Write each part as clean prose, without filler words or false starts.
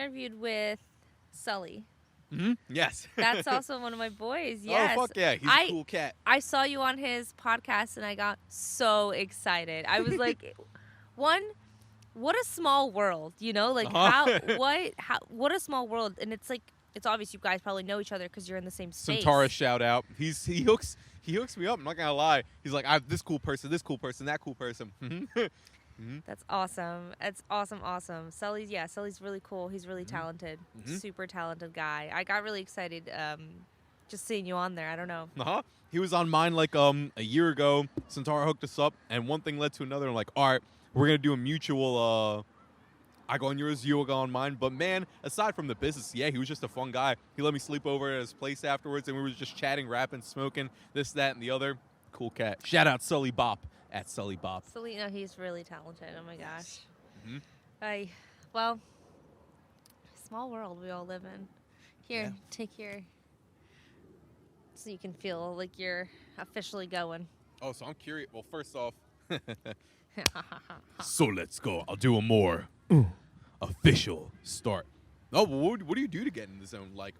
interviewed with Sully. Yes. That's also one of my boys. Yes. Oh, fuck yeah. He's a cool cat. I saw you on his podcast and I got so excited. I was like, what a small world, Like what a small world. And it's like, it's obvious you guys probably know each other because you're in the same space. Centaurus shout out. He hooks me up. I'm not gonna lie. He's like, I have this cool person, that cool person. That's awesome. It's awesome. Sully's really cool. He's really talented. Super talented guy. I got really excited just seeing you on there. I don't know. He was on mine like a year ago. Centaur hooked us up, and one thing led to another. I'm like, all right, we're gonna do a mutual. I go on yours, you will go on mine. But man, aside from the business, he was just a fun guy. He let me sleep over at his place afterwards, and we were just chatting, rapping, smoking, this, that, and the other. Cool cat. Shout out Sully Bop. At Sully Bop. Sully, he's really talented. Oh my gosh. Mm-hmm. Well, small world we all live in. Here, take your, so you can feel like you're officially going. Oh, so I'm curious. Well, first off, so let's go. I'll do a more official start. Oh, what do you do to get in the zone? Like,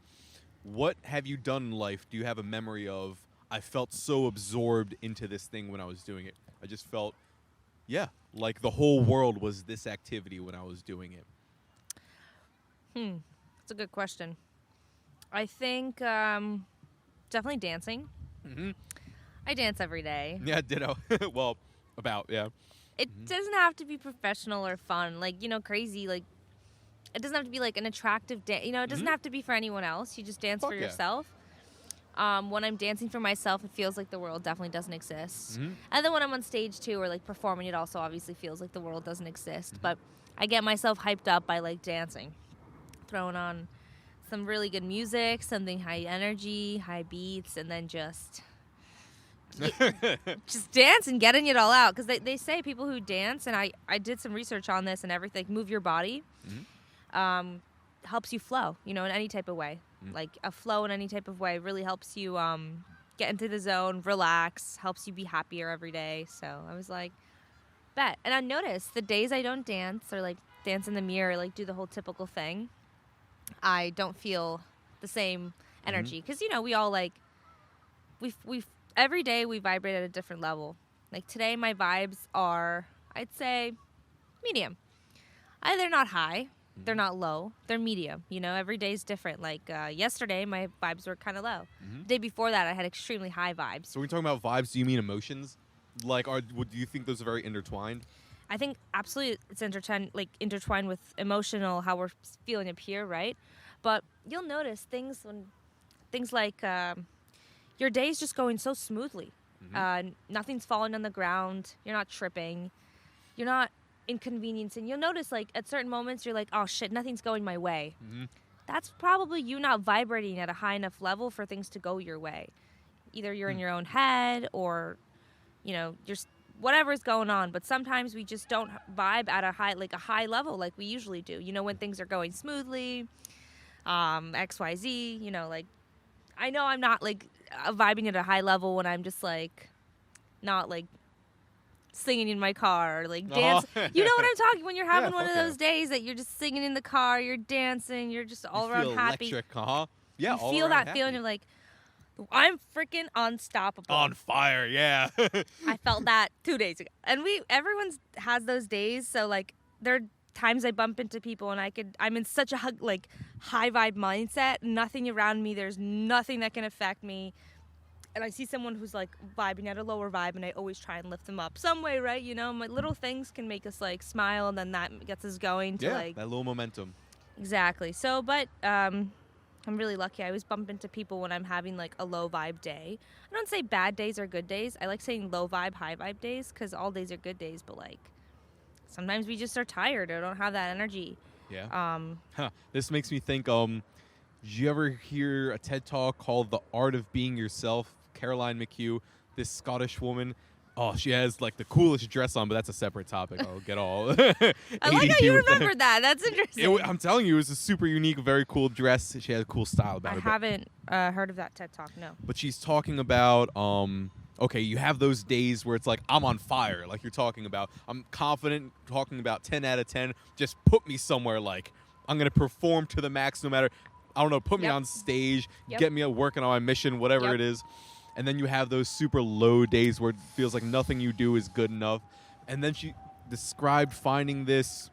what have you done in life? Do you have a memory of, I felt so absorbed into this thing when I was doing it? I just felt, like the whole world was this activity when I was doing it. That's a good question. I think definitely dancing. I dance every day. Yeah, ditto. Well, It doesn't have to be professional or fun, like, crazy. Like, it doesn't have to be like an attractive dance. It doesn't have to be for anyone else. You just dance for yourself. When I'm dancing for myself, it feels like the world definitely doesn't exist. And then when I'm on stage too, or like performing, it also obviously feels like the world doesn't exist. But I get myself hyped up by like dancing, throwing on some really good music, something high energy, high beats, and then just dance and getting it all out. Because they say people who dance, and I did some research on this and everything, move your body, helps you flow, in any type of way. Like a flow in any type of way really helps you get into the zone, relax, helps you be happier every day. So I was like, bet. And I noticed the days I don't dance or like dance in the mirror, like do the whole typical thing, I don't feel the same energy. Because, we all like, we every day we vibrate at a different level. Like today my vibes are, I'd say, medium. They're not high. They're not low. They're medium. Every day's different. Like yesterday, my vibes were kind of low. The day before that, I had extremely high vibes. So when you're talking about vibes, do you mean emotions? Like, do you think those are very intertwined? I think absolutely it's intertwined with emotional, how we're feeling up here, right? But you'll notice things like your day's just going so smoothly. Nothing's falling on the ground. You're not tripping. You're not inconveniencing. You'll notice like at certain moments you're like, oh shit, nothing's going my way. That's probably you not vibrating at a high enough level for things to go your way. Either you're in your own head or just whatever's going on. But sometimes we just don't vibe at a high level like we usually do, when things are going smoothly, XYZ, like I know I'm not like vibing at a high level when I'm just like not like singing in my car or like dance. You know what I'm talking, when you're having one of those days that you're just singing in the car, you're dancing, you're just all around happy. Electric, you feel that feeling of like, I'm freaking unstoppable. On fire, yeah. I felt that 2 days ago. And everyone has those days, so like there are times I bump into people and I'm in such a high vibe mindset, nothing around me, there's nothing that can affect me. And I see someone who's like vibing at a lower vibe, and I always try and lift them up some way, right? My little things can make us like smile, and then that gets us going to like that little momentum. Exactly. So, but I'm really lucky. I always bump into people when I'm having like a low vibe day. I don't say bad days are good days. I like saying low vibe, high vibe days because all days are good days. But like sometimes we just are tired or don't have that energy. Yeah. This makes me think. Did you ever hear a TED Talk called "The Art of Being Yourself"? Caroline McHugh, this Scottish woman. Oh, she has like the coolest dress on, but that's a separate topic. I'll get all. I like how you remembered that. That's interesting. I'm telling you, it was a super unique, very cool dress. She had a cool style about it. I haven't heard of that TED Talk, no. But she's talking about, okay, you have those days where it's like, I'm on fire, like you're talking about. I'm confident, talking about 10 out of 10. Just put me somewhere like I'm gonna perform to the max no matter. I don't know. Put me Yep. on stage, Yep. get me working on my mission, whatever Yep. it is. And then you have those super low days where it feels like nothing you do is good enough. And then she described finding this,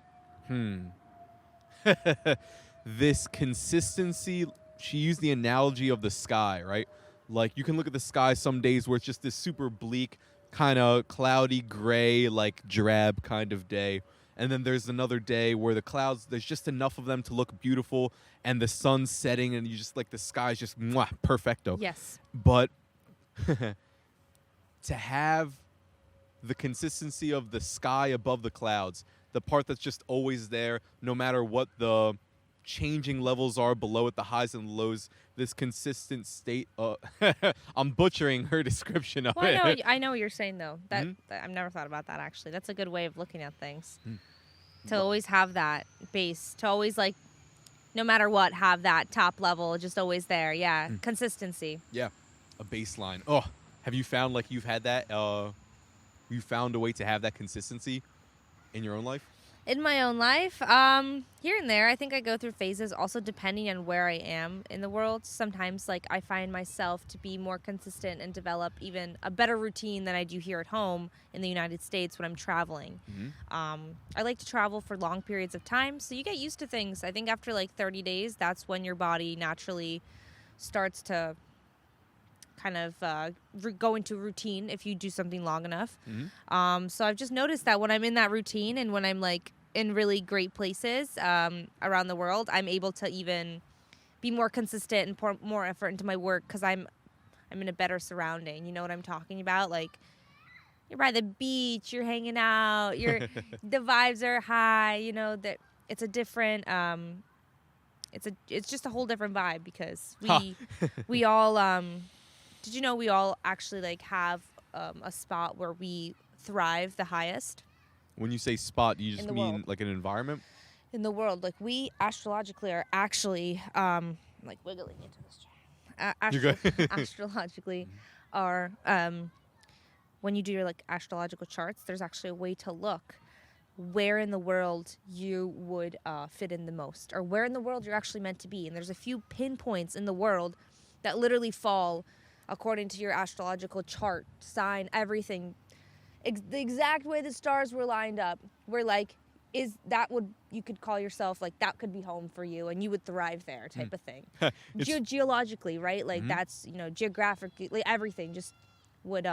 this consistency. She used the analogy of the sky, right? Like you can look at the sky some days where it's just this super bleak, kind of cloudy, gray, like drab kind of day. And then there's another day where the clouds, there's just enough of them to look beautiful, and the sun's setting, and you just like the sky's just perfecto. Yes. But to have the consistency of the sky above the clouds, the part that's just always there, no matter what the changing levels are below it, the highs and lows, this consistent state. I'm butchering her description of Well, it. I know what you're saying though. That I've never thought about that actually. That's a good way of looking at things. To always have that base. To always like, no matter what, have that top level just always there. Yeah, consistency. Yeah, a baseline. Oh, have you found like you've had that? You found a way to have that consistency in your own life? In my own life, here and there, I think I go through phases. Also, depending on where I am in the world, sometimes like I find myself to be more consistent and develop even a better routine than I do here at home in the United States when I'm traveling. I like to travel for long periods of time, so you get used to things. I think after like 30 days, that's when your body naturally starts to kind of go into routine if you do something long enough. So I've just noticed that when I'm in that routine and when I'm like in really great places around the world, I'm able to even be more consistent and pour more effort into my work because I'm in a better surrounding. You know what I'm talking about? Like you're by the beach, you're hanging out, the vibes are high. You know that it's a different. It's just a whole different vibe because we all. Did you know we all actually like have a spot where we thrive the highest When you say spot, you just the mean world. like an environment? in the world? Like we astrologically are actually like wiggling into this chair. You're good. Astrologically are when you do your like astrological charts, there's actually a way to look where in the world you would fit in the most, or where in the world you're actually meant to be. And there's a few pinpoints in the world that literally fall according to your astrological chart, sign, everything, the exact way the stars were lined up. We're like, you could call yourself like that could be home for you, and you would thrive there, type of thing. Geologically, right? Like that's geographically, everything just would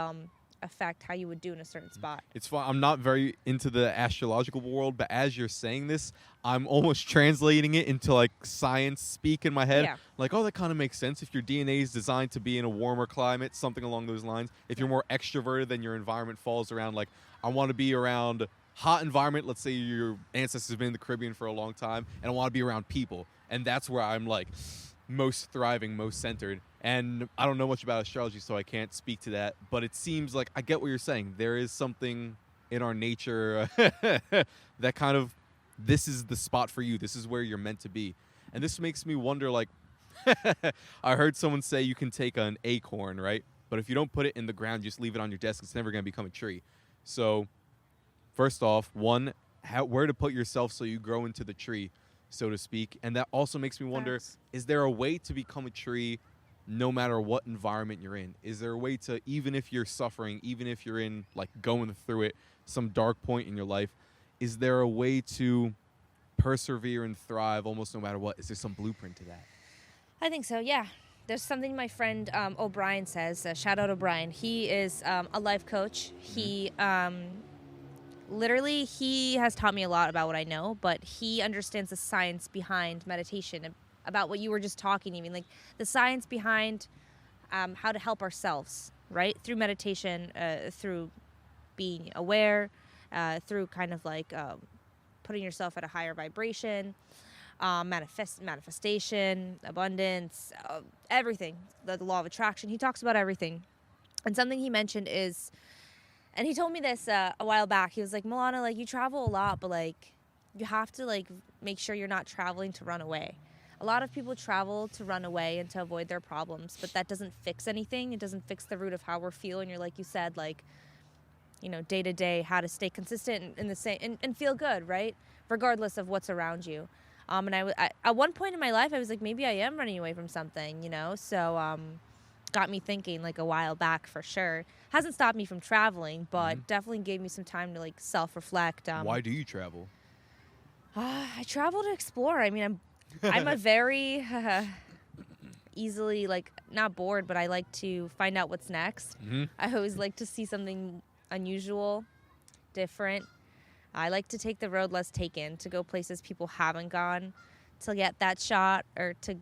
affect how you would do in a certain spot. It's fun. I'm not very into the astrological world, but as you're saying this, I'm almost translating it into like science speak in my head. Yeah. Like, oh, that kind of makes sense. If your DNA is designed to be in a warmer climate, something along those lines. If you're more extroverted, then your environment falls around like, I want to be around hot environment. Let's say your ancestors have been in the Caribbean for a long time, and I want to be around people. And that's where I'm like most thriving, most centered. And I don't know much about astrology, so I can't speak to that. But it seems like I get what you're saying. There is something in our nature that kind of, this is the spot for you. This is where you're meant to be. And this makes me wonder, like, I heard someone say you can take an acorn, right? But if you don't put it in the ground, just leave it on your desk, it's never going to become a tree. So first off, one, where to put yourself so you grow into the tree, so to speak. And that also makes me wonder, is there a way to become a tree no matter what environment you're in? Is there a way to, even if you're suffering, even if you're in, like, going through it, some dark point in your life, is there a way to persevere and thrive almost no matter what? Is there some blueprint to that? I think so, yeah. There's something my friend O'Brien says. Shout out O'Brien. He is a life coach. He literally, he has taught me a lot about what I know, but he understands the science behind meditation, about what you were just talking. I mean, like the science behind how to help ourselves, right? Through meditation, through being aware, through kind of like putting yourself at a higher vibration, manifestation, abundance, everything, the law of attraction. He talks about everything. And something he mentioned is, and he told me this a while back, he was like, Melana, like you travel a lot, but like you have to like make sure you're not traveling to run away. A lot of people travel to run away and to avoid their problems, but that doesn't fix anything. It doesn't fix the root of how we're feeling. You're, like you said, like, you know, day to day, how to stay consistent in the same and feel good, right? Regardless of what's around you. And at one point in my life, I was like, maybe I am running away from something, you know? So, got me thinking like a while back for sure. Hasn't stopped me from traveling, but definitely gave me some time to like self-reflect. Why do you travel? I travel to explore. I mean, I'm a very easily like not bored, but I like to find out what's next. I always like to see something unusual, different. I like to take the road less taken, to go places people haven't gone, to get that shot or to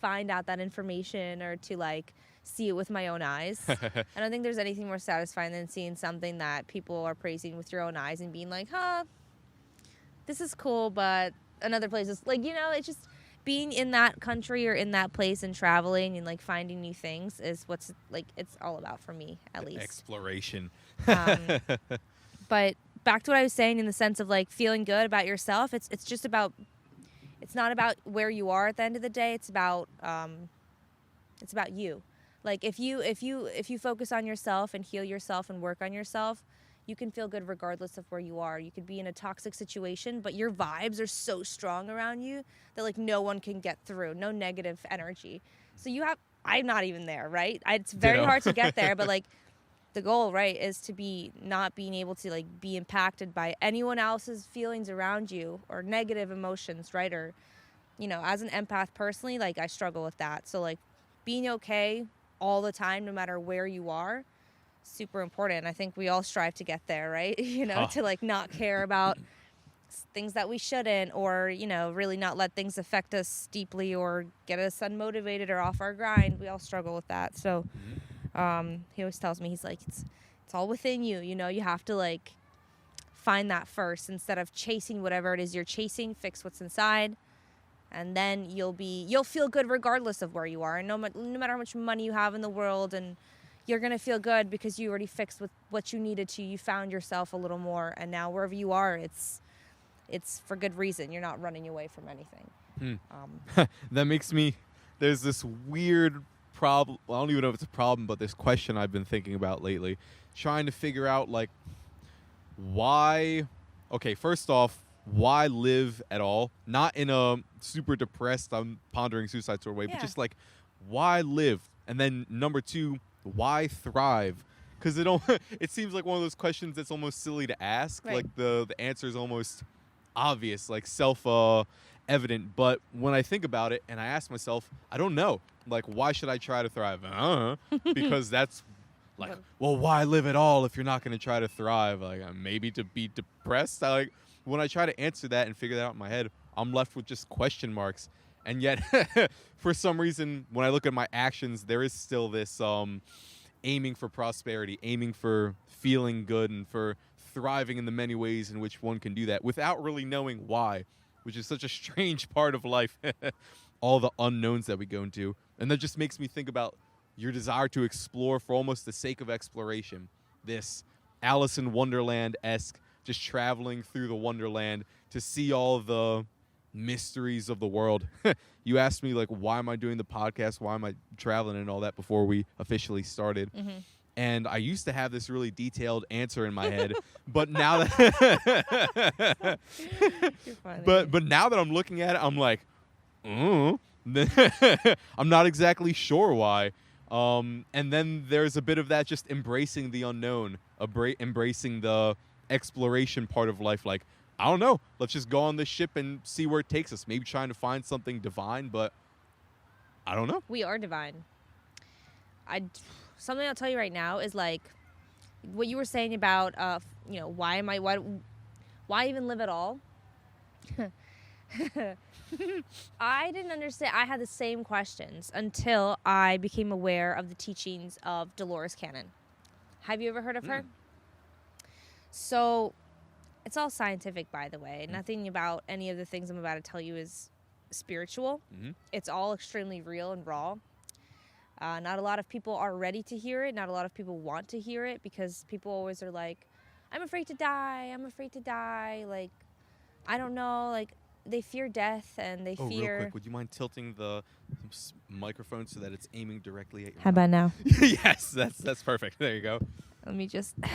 find out that information or to like see it with my own eyes. I don't think there's anything more satisfying than seeing something that people are praising with your own eyes and being like, this is cool, but another place is like, it's just being in that country or in that place and traveling and like finding new things is what's like, it's all about for me, at least. Exploration. But back to what I was saying in the sense of like feeling good about yourself, it's just about, it's not about where you are at the end of the day. It's about you. Like if you focus on yourself and heal yourself and work on yourself, you can feel good regardless of where you are. You could be in a toxic situation, but your vibes are so strong around you that like no one can get through, no negative energy. So I'm not even there, right? It's very hard to get there, but like the goal, right, is to be not being able to like be impacted by anyone else's feelings around you or negative emotions, right? Or, as an empath personally, like I struggle with that. So like being okay all the time, no matter where you are, super important. I think we all strive to get there, right? To like not care about things that we shouldn't, or, really not let things affect us deeply or get us unmotivated or off our grind. We all struggle with that. So he always tells me, he's like, it's all within you. You have to like find that first instead of chasing whatever it is you're chasing. Fix what's inside, and then you'll feel good regardless of where you are, and no matter how much money you have in the world, and you're gonna feel good because you already fixed with what you needed to. You found yourself a little more, and now wherever you are, it's for good reason. You're not running away from anything. That makes me. There's this weird problem. Well, I don't even know if it's a problem, but this question I've been thinking about lately, trying to figure out like why. Okay, first off, why live at all? Not in a super depressed, I'm pondering suicide sort of way, but just like why live? And then number two, why thrive? Because it seems like one of those questions that's almost silly to ask. Right. Like the answer is almost obvious, like self-evident. But when I think about it and I ask myself, I don't know. Like, why should I try to thrive? Because that's like, well, why live at all if you're not going to try to thrive? Like, maybe to be depressed. When I try to answer that and figure that out in my head, I'm left with just question marks. And yet, for some reason, when I look at my actions, there is still this aiming for prosperity, aiming for feeling good, and for thriving in the many ways in which one can do that without really knowing why, which is such a strange part of life. All the unknowns that we go into. And that just makes me think about your desire to explore for almost the sake of exploration. This Alice in Wonderland-esque, just traveling through the Wonderland to see all the mysteries of the world. You asked me, like, why am I doing the podcast? Why am I traveling and all that before we officially started? And I used to have this really detailed answer in my head, but now that but now that I'm looking at it, I'm like, I'm not exactly sure why. And then there's a bit of that just embracing the unknown, embracing the exploration part of life. Like, I don't know, let's just go on this ship and see where it takes us. Maybe trying to find something divine, but I don't know. We are divine. Something I'll tell you right now is like what you were saying about, why even live at all? I didn't understand. I had the same questions until I became aware of the teachings of Dolores Cannon. Have you ever heard of her? So it's all scientific, by the way. Nothing about any of the things I'm about to tell you is spiritual. It's all extremely real and raw. Not a lot of people are ready to hear it. Not a lot of people want to hear it because people always are like, I'm afraid to die. I'm afraid to die. Like, I don't know. Like, they fear death and they fear... real quick, would you mind tilting the microphone so that it's aiming directly at your How about now? Yes, that's perfect. There you go. Let me just before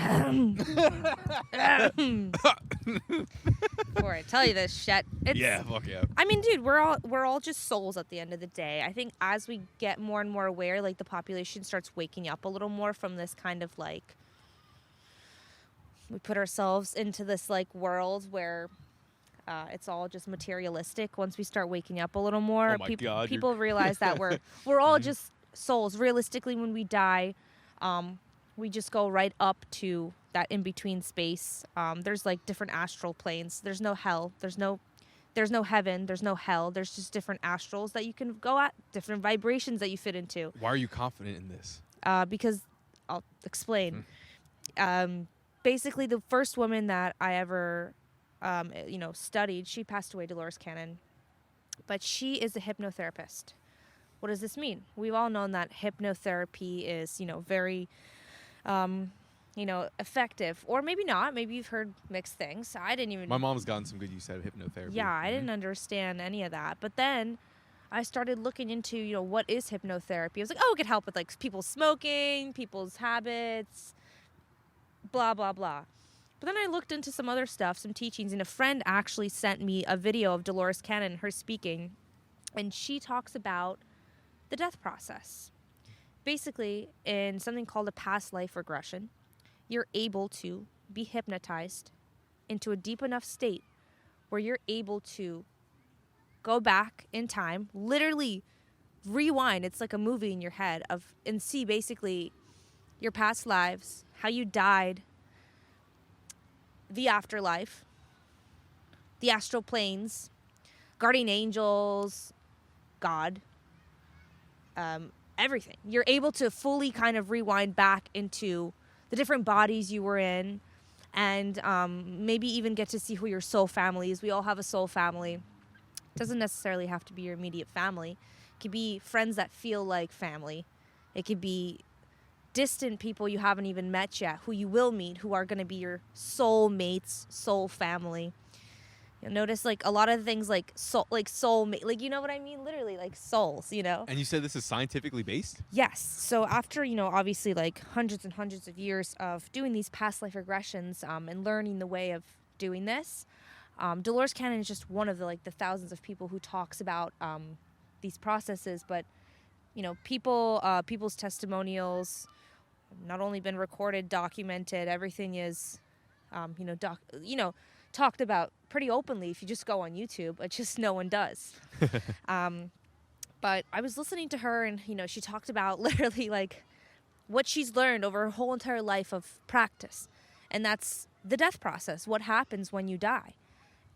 I tell you this shit. Yeah, fuck yeah. I mean, dude, we're all just souls at the end of the day. I think as we get more and more aware, like the population starts waking up a little more from this kind of like we put ourselves into this like world where it's all just materialistic. Once we start waking up a little more, Oh my God, people realize that we're all just souls. Realistically, when we die, we just go right up to that in between space. There's like different astral planes. There's no hell. There's no heaven. There's no hell. There's just different astrals that you can go at, different vibrations that you fit into. Why are you confident in this? Because I'll explain. Basically, the first woman that I ever studied, she passed away, Dolores Cannon, but she is a hypnotherapist. What does this mean? We've all known that hypnotherapy is, very, effective, or maybe not. Maybe you've heard mixed things. I didn't even. My mom's gotten some good use out of hypnotherapy. Yeah, I didn't understand any of that. But then I started looking into, what is hypnotherapy. I was like, oh, it could help with like people smoking, people's habits, blah, blah, blah. But then I looked into some other stuff, some teachings, and a friend actually sent me a video of Dolores Cannon, her speaking, and she talks about the death process. Basically, in something called a past life regression, you're able to be hypnotized into a deep enough state where you're able to go back in time, literally rewind. It's like a movie in your head and see basically your past lives, how you died, the afterlife, the astral planes, guardian angels, God, everything. You're able to fully kind of rewind back into the different bodies you were in, and maybe even get to see who your soul family is. We all have a soul family. It doesn't necessarily have to be your immediate family. It could be friends that feel like family. It could be distant people you haven't even met yet, who you will meet, who are going to be your soul mates, soul family. You'll notice like a lot of things like soulmate, like, you know what I mean? Literally like souls, And you said this is scientifically based? Yes. So after, obviously like hundreds and hundreds of years of doing these past life regressions and learning the way of doing this, Dolores Cannon is just one of the thousands of people who talks about these processes. But, people's testimonials not only been recorded, documented, everything is, talked about pretty openly if you just go on YouTube. It's just no one does. But I was listening to her, and, she talked about literally like what she's learned over her whole entire life of practice. And that's the death process, what happens when you die.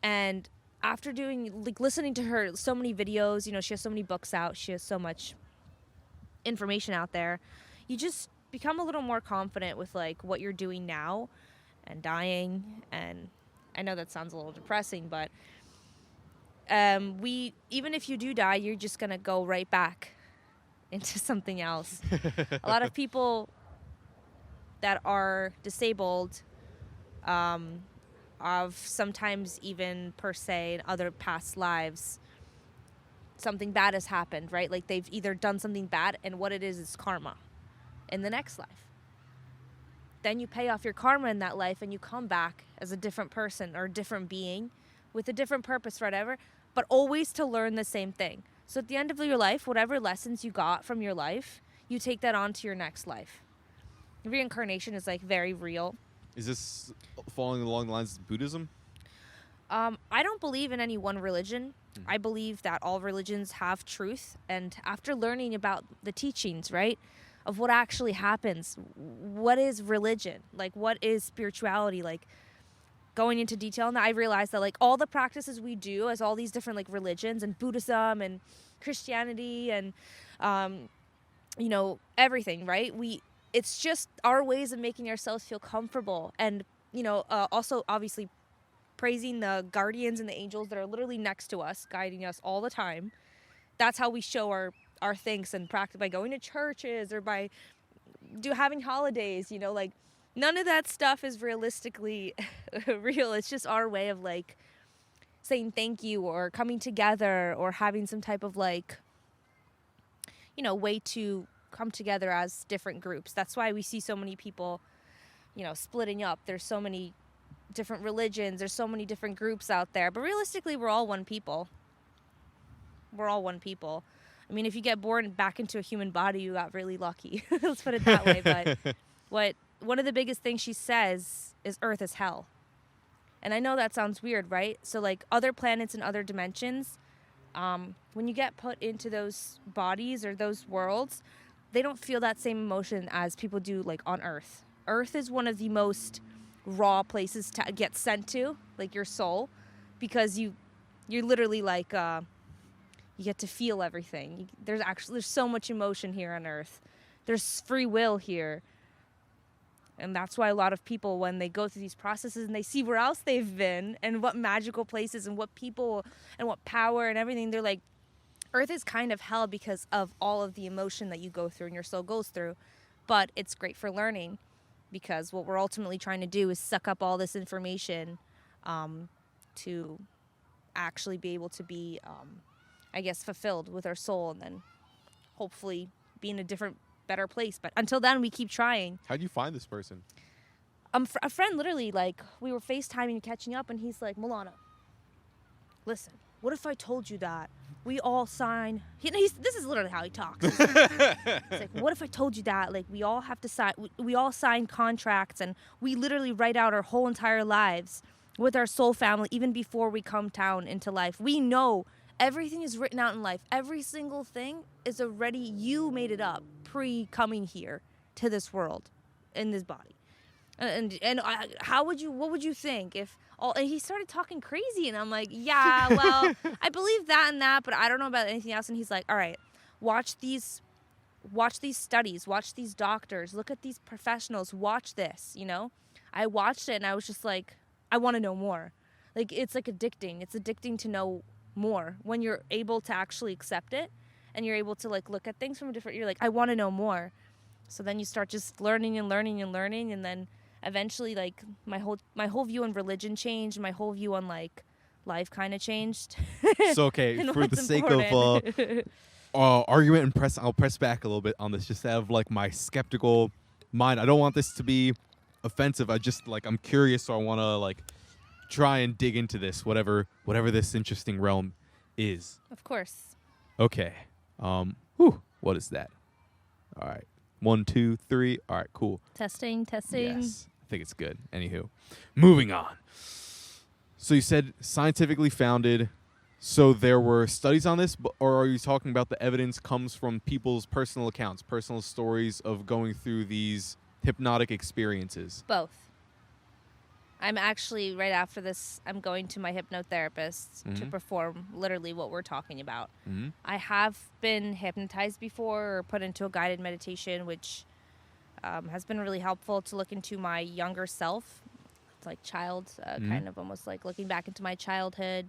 And after listening to her, so many videos, she has so many books out, she has so much information out there, you just become a little more confident with like what you're doing now and dying. And I know that sounds a little depressing, but even if you do die, you're just gonna go right back into something else. A lot of people that are disabled of sometimes even per se in other past lives, something bad has happened, right? Like they've either done something bad, and what it is karma in the next life. Then you pay off your karma in that life, and you come back as a different person or a different being with a different purpose, whatever, but always to learn the same thing. So at the end of your life, whatever lessons you got from your life, you take that on to your next life. Reincarnation is like very real. Is this falling along the lines of Buddhism? I don't believe in any one religion. I believe that all religions have truth. And after learning about the teachings, right, of what actually happens, what is religion, like what is spirituality, like going into detail, and I realized that like all the practices we do as all these different like religions and Buddhism and Christianity and everything, right? It's just our ways of making ourselves feel comfortable, and also obviously praising the guardians and the angels that are literally next to us, guiding us all the time. That's how we show our thanks and practice, by going to churches or by having holidays, like none of that stuff is realistically real. It's just our way of like saying thank you or coming together or having some type of like, way to come together as different groups. That's why we see so many people splitting up. There's so many different religions. There's so many different groups out there. But realistically, we're all one people. We're all one people. I mean, if you get born back into a human body, you got really lucky. Let's put it that way. But one of the biggest things she says is Earth is hell. And I know that sounds weird, right? So like other planets and other dimensions, when you get put into those bodies or those worlds, they don't feel that same emotion as people do like on Earth. Earth is one of the most raw places to get sent to, like your soul, because you're literally like you get to feel everything. There's so much emotion here on Earth. There's free will here. And that's why a lot of people, when they go through these processes and they see where else they've been and what magical places and what people and what power and everything, they're like, Earth is kind of hell because of all of the emotion that you go through and your soul goes through. But it's great for learning, because what we're ultimately trying to do is suck up all this information to actually be able to be, fulfilled with our soul, and then hopefully be in a different, better place. But until then, we keep trying. How'd you find this person? A friend, literally, like, we were FaceTiming and catching up, and he's like, Melana, listen, what if I told you that we all sign... this is literally how he talks. He's like, what if I told you that, like, we all have to sign... We all sign contracts, and we literally write out our whole entire lives with our soul family, even before we come down into life. We know everything is written out in life. Every single thing is already... You made it up pre-coming here to this world, in this body. And what would you think if all... And he started talking crazy, and I'm like, yeah, well, I believe that and that, but I don't know about anything else. And he's like, all right, watch these studies, watch these doctors, look at these professionals, watch this, I watched it, and I was just like, I want to know more. Like, it's like addicting. It's addicting to know more when you're able to actually accept it, and you're able to like look at things from a different... You're like, I want to know more. So then you start just learning and learning and learning, and then eventually, like, my whole view on religion changed. My whole view on like life kind of changed. So okay, for the sake of argument and I'll press back a little bit on this, just out of like my skeptical mind. I don't want this to be offensive. I just like, I'm curious, so I want to like try and dig into this, whatever this interesting realm is. Of course. Okay. What is that? All right. 1, 2, 3. All right, cool. Testing. Yes, I think it's good. Anywho, moving on. So you said scientifically founded. So there were studies on this, or are you talking about the evidence comes from people's personal accounts, personal stories of going through these hypnotic experiences? Both. I'm actually, right after this, I'm going to my hypnotherapist to perform literally what we're talking about. Mm-hmm. I have been hypnotized before or put into a guided meditation, which has been really helpful to look into my younger self. It's like kind of almost like looking back into my childhood.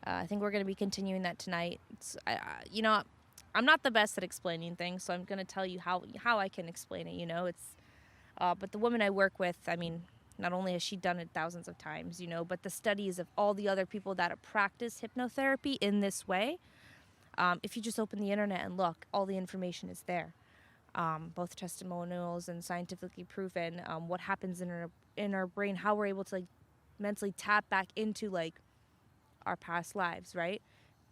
I think we're going to be continuing that tonight. I'm not the best at explaining things, so I'm going to tell you how I can explain it, but the woman I work with, I mean, not only has she done it thousands of times, but the studies of all the other people that have practiced hypnotherapy in this way, if you just open the internet and look, all the information is there. Both testimonials and scientifically proven, what happens in our brain, how we're able to like mentally tap back into like our past lives, right?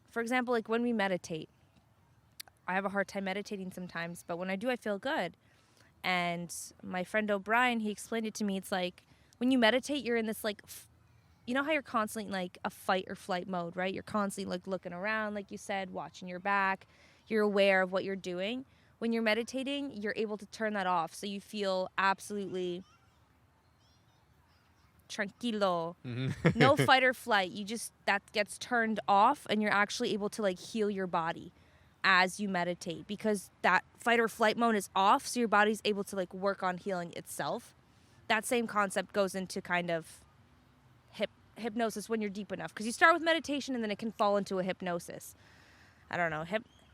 For example, like when we meditate, I have a hard time meditating sometimes, but when I do, I feel good. And my friend O'Brien, he explained it to me. It's like when you meditate, you're in this like, you know how you're constantly in like a fight or flight mode, right? You're constantly like looking around, like you said, watching your back. You're aware of what you're doing. When you're meditating, you're able to turn that off. So you feel absolutely tranquilo, no fight or flight. That gets turned off, and you're actually able to like heal your body as you meditate, because that fight or flight mode is off, so your body's able to like work on healing itself. That same concept goes into kind of hypnosis when you're deep enough, because you start with meditation and then it can fall into a hypnosis. I don't know.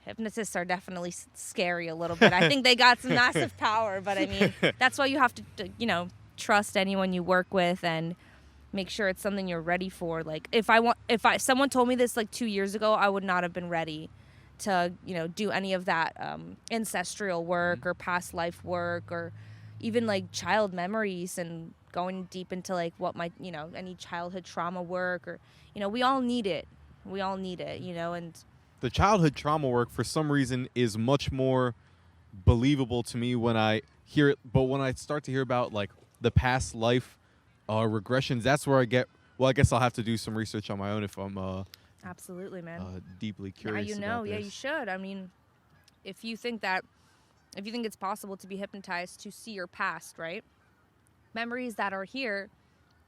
Hypnotists are definitely scary a little bit. I think they got some massive power, but I mean, that's why you have to trust anyone you work with and make sure it's something you're ready for. Like if someone told me this like 2 years ago, I would not have been ready to do any of that ancestral work or past life work or even like child memories and going deep into like what my, any childhood trauma work, or, we all need it. We all need it, and The childhood trauma work, for some reason, is much more believable to me when I hear it. But when I start to hear about like the past life regressions, that's where I get. Well, I guess I'll have to do some research on my own if I'm absolutely, man. Deeply curious. Now about yeah, this. you should. I mean, if you think it's possible to be hypnotized to see your past, right? Memories that are here,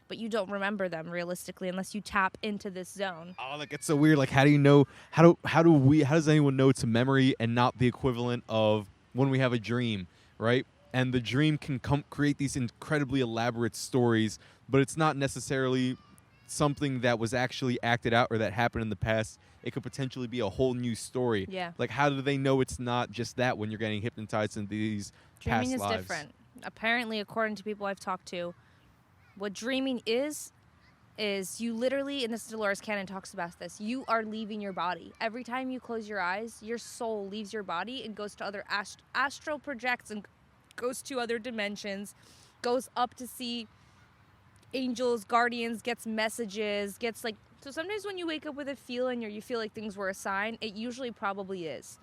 but you don't remember them realistically unless you tap into this zone. Oh, like it's so weird. Like, how do you know? How does anyone know it's a memory and not the equivalent of when we have a dream, right? And the dream can create these incredibly elaborate stories, but it's not necessarily something that was actually acted out or that happened in the past. It could potentially be a whole new story. Yeah. Like, how do they know it's not just that when you're getting hypnotized into these Dreaming past is lives? different. Apparently, according to people I've talked to, what dreaming is you literally, and this Dolores Cannon talks about this, you are leaving your body. Every time you close your eyes, your soul leaves your body and goes to other astral projects and goes to other dimensions, goes up to see angels, guardians, gets messages, gets like, so sometimes when you wake up with a feeling or you feel like things were a sign, it usually probably is.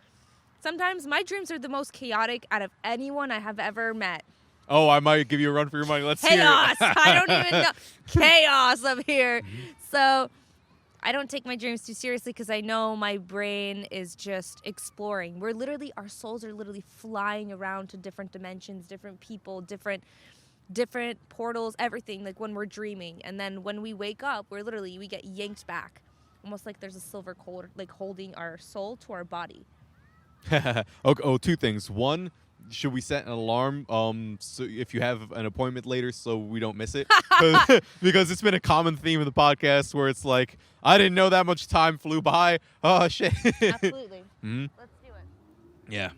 Sometimes my dreams are the most chaotic out of anyone I have ever met. Oh, I might give you a run for your money. Let's hear it. Chaos! I don't even know. Chaos up here. So I don't take my dreams too seriously because I know my brain is just exploring. Our souls are literally flying around to different dimensions, different people, different portals, everything, like when we're dreaming. And then when we wake up, we get yanked back. Almost like there's a silver cord, like holding our soul to our body. Okay, two things. One, should we set an alarm so if you have an appointment later so we don't miss it? Because it's been a common theme of the podcast where it's like, I didn't know that much time flew by. Oh, shit. Absolutely. Mm-hmm. Let's do it. Yeah.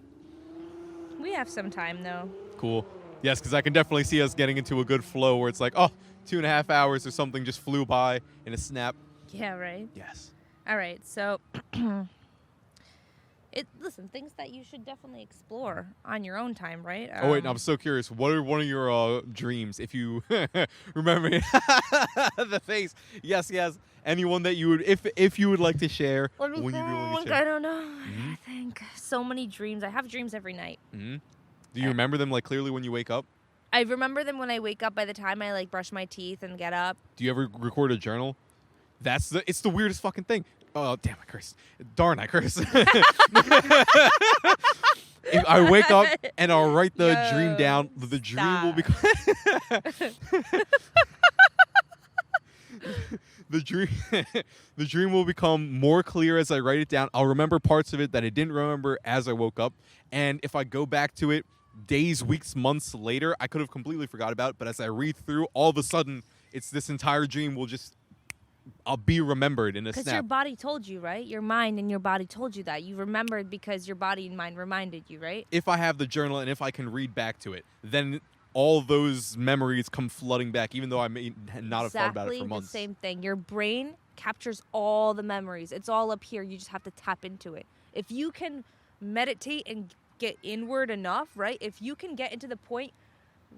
We have some time, though. Cool. Yes, because I can definitely see us getting into a good flow where it's like, 2.5 hours or something just flew by in a snap. Yeah, right? Yes. All right, so listen, things that you should definitely explore on your own time, right? Oh wait, I'm so curious. What are one of your dreams? If you remember the face, yes. Anyone that you would, if you would like to share, Let me when you'd be willing to think. share. I don't know. I think so many dreams. I have dreams every night. Mm-hmm. Do you remember them like clearly when you wake up? I remember them when I wake up. By the time I like brush my teeth and get up. Do you ever record a journal? It's the weirdest fucking thing. Oh, damn, I cursed. Darn, I cursed. If I wake up and I'll write the dream down, the dream will become... the dream will become more clear as I write it down. I'll remember parts of it that I didn't remember as I woke up. And if I go back to it days, weeks, months later, I could have completely forgot about it. But as I read through, all of a sudden, it's this entire dream will just... I'll be remembered in a snap. Because your body told you, right? Your mind and your body told you that. You remembered because your body and mind reminded you, right? If I have the journal and if I can read back to it, then all those memories come flooding back, even though I may not have thought about it for months. Exactly the same thing. Your brain captures all the memories. It's all up here. You just have to tap into it. If you can meditate and get inward enough, right? If you can get into the point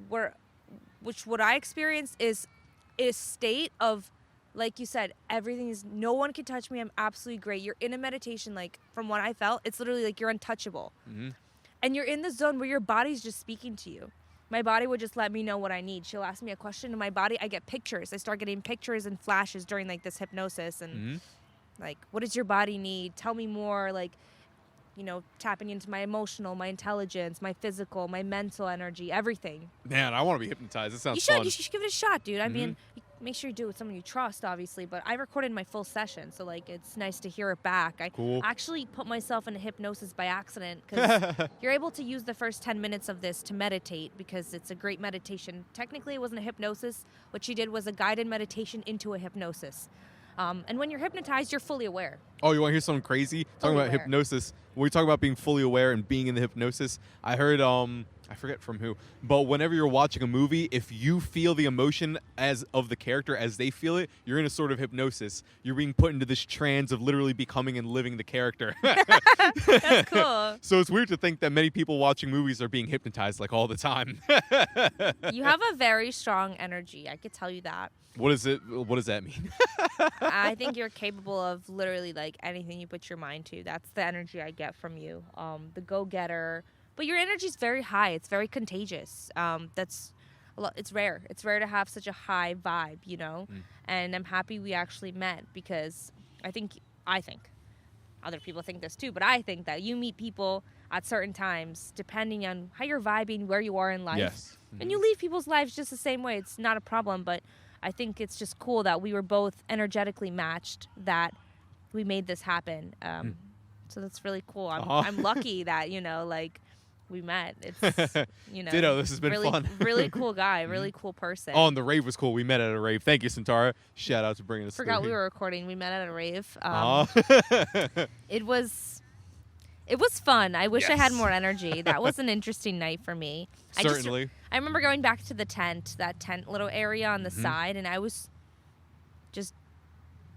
which what I experienced is a state of, like you said, no one can touch me. I'm absolutely great. You're in a meditation, like from what I felt, it's literally like you're untouchable. Mm-hmm. And you're in the zone where your body's just speaking to you. My body would just let me know what I need. She'll ask me a question, and my body, I get pictures. I start getting pictures and flashes during like this hypnosis. And like, what does your body need? Tell me more. Like, tapping into my emotional, my intelligence, my physical, my mental energy, everything. Man, I want to be hypnotized. It sounds fun. You should give it a shot, dude. I mean, make sure you do it with someone you trust, obviously. But I recorded my full session, so like it's nice to hear it back. I actually put myself into hypnosis by accident because you're able to use the first 10 minutes of this to meditate because it's a great meditation. Technically, it wasn't a hypnosis. What she did was a guided meditation into a hypnosis. And when you're hypnotized, you're fully aware. Oh, you want to hear something crazy? Talking about hypnosis. when we talk about being fully aware and being in the hypnosis, I heard I forget from who, but whenever you're watching a movie, if you feel the emotion as of the character as they feel it, you're in a sort of hypnosis. You're being put into this trance of literally becoming and living the character. That's cool. So it's weird to think that many people watching movies are being hypnotized like all the time. You have a very strong energy. I could tell you that. What is it? What does that mean? I think you're capable of literally like anything you put your mind to. That's the energy I get from you. The go-getter. But your energy is very high. It's very contagious. It's rare. It's rare to have such a high vibe, you know? And I'm happy we actually met because I think other people think this too, but I think that you meet people at certain times depending on how you're vibing, where you are in life. Yes. And you leave people's lives just the same way. It's not a problem, but I think it's just cool that we were both energetically matched, that we made this happen. So that's really cool. I'm lucky that, you know, like, we met. It's, you know, Ditto, this has been really, fun. Really cool guy, really cool person. Oh, and the rave was cool. We met at a rave. Thank you, Centaura. Shout out to bringing us. Forgot we were recording. We met at a rave. It was fun. I wish I had more energy. That was an interesting night for me. Certainly. I remember going back to the tent, that tent little area on the side, and I was just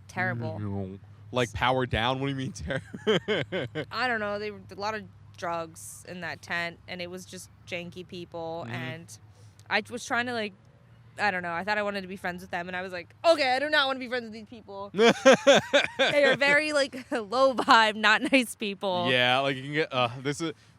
terrible. Like power down? What do you mean terrible? I don't know. There were a lot of drugs in that tent, and it was just janky people, and I was trying to, like, I don't know, I thought I wanted to be friends with them, and I was like, okay, I do not want to be friends with these people. They are very, like, low vibe, not nice people. Yeah, like you can get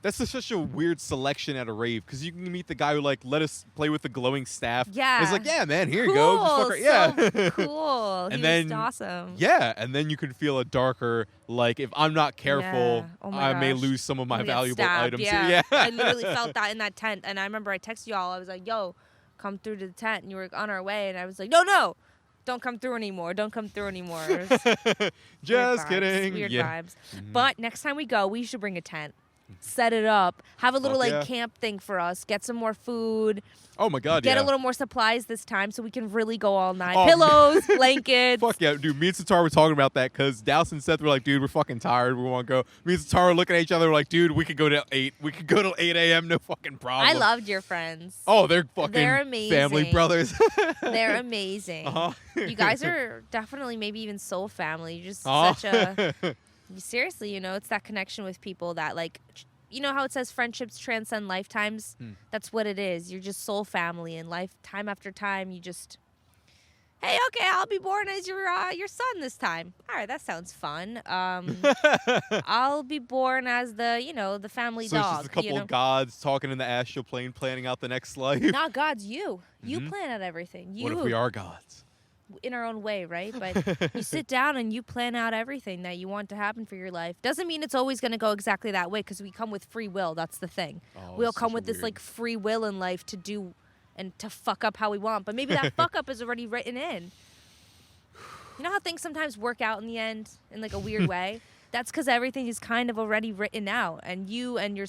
that's such a weird selection at a rave, because you can meet the guy who, like, let us play with the glowing staff. Yeah. It's like, yeah, man, here Cool, you go. Just so cool. And He then was awesome. Yeah, and then you can feel a darker, like, if I'm not careful, Yeah. Oh my I may gosh. lose some of my We got valuable stabbed, items. Yeah. Yeah. I literally felt that in that tent, and I remember I texted y'all. I was like, yo, come through to the tent, and you were on our way, and I was like, no, don't come through anymore. Don't come through anymore. Just kidding. Weird Yeah. vibes. But next time we go, we should bring a tent. Set it up. Have a little Fuck yeah. camp thing for us. Get some more food. Oh my god, Get yeah. a little more supplies this time so we can really go all night. Oh, Pillows, blankets. Fuck yeah, dude. Me and Satar were talking about that because Dallas and Seth were like, dude, we're fucking tired. We want to go. Me and Satar were looking at each other like, dude, we could go to 8. We could go till 8 a.m. No fucking problem. I loved your friends. Oh, they're fucking They're amazing. family brothers. They're amazing. You guys are definitely maybe even soul family. You're just such a... Seriously, you know, it's that connection with people that, like... You know how it says friendships transcend lifetimes? That's what it is. You're just soul family, and time after time, you just, hey, okay, I'll be born as your son this time. All right, that sounds fun. I'll be born as the family so dog. it's just a couple of gods talking in the astral plane, planning out the next life. Not gods, you. You plan out everything. You. What if we are gods? In our own way, right? But you sit down and you plan out everything that you want to happen for your life. Doesn't mean it's always going to go exactly that way, because we come with free will. That's the thing. We'll come with this like free will in life to do and to fuck up how we want. But maybe that fuck up is already written in. You know how things sometimes work out in the end in like a weird way? That's because everything is kind of already written out, and you and your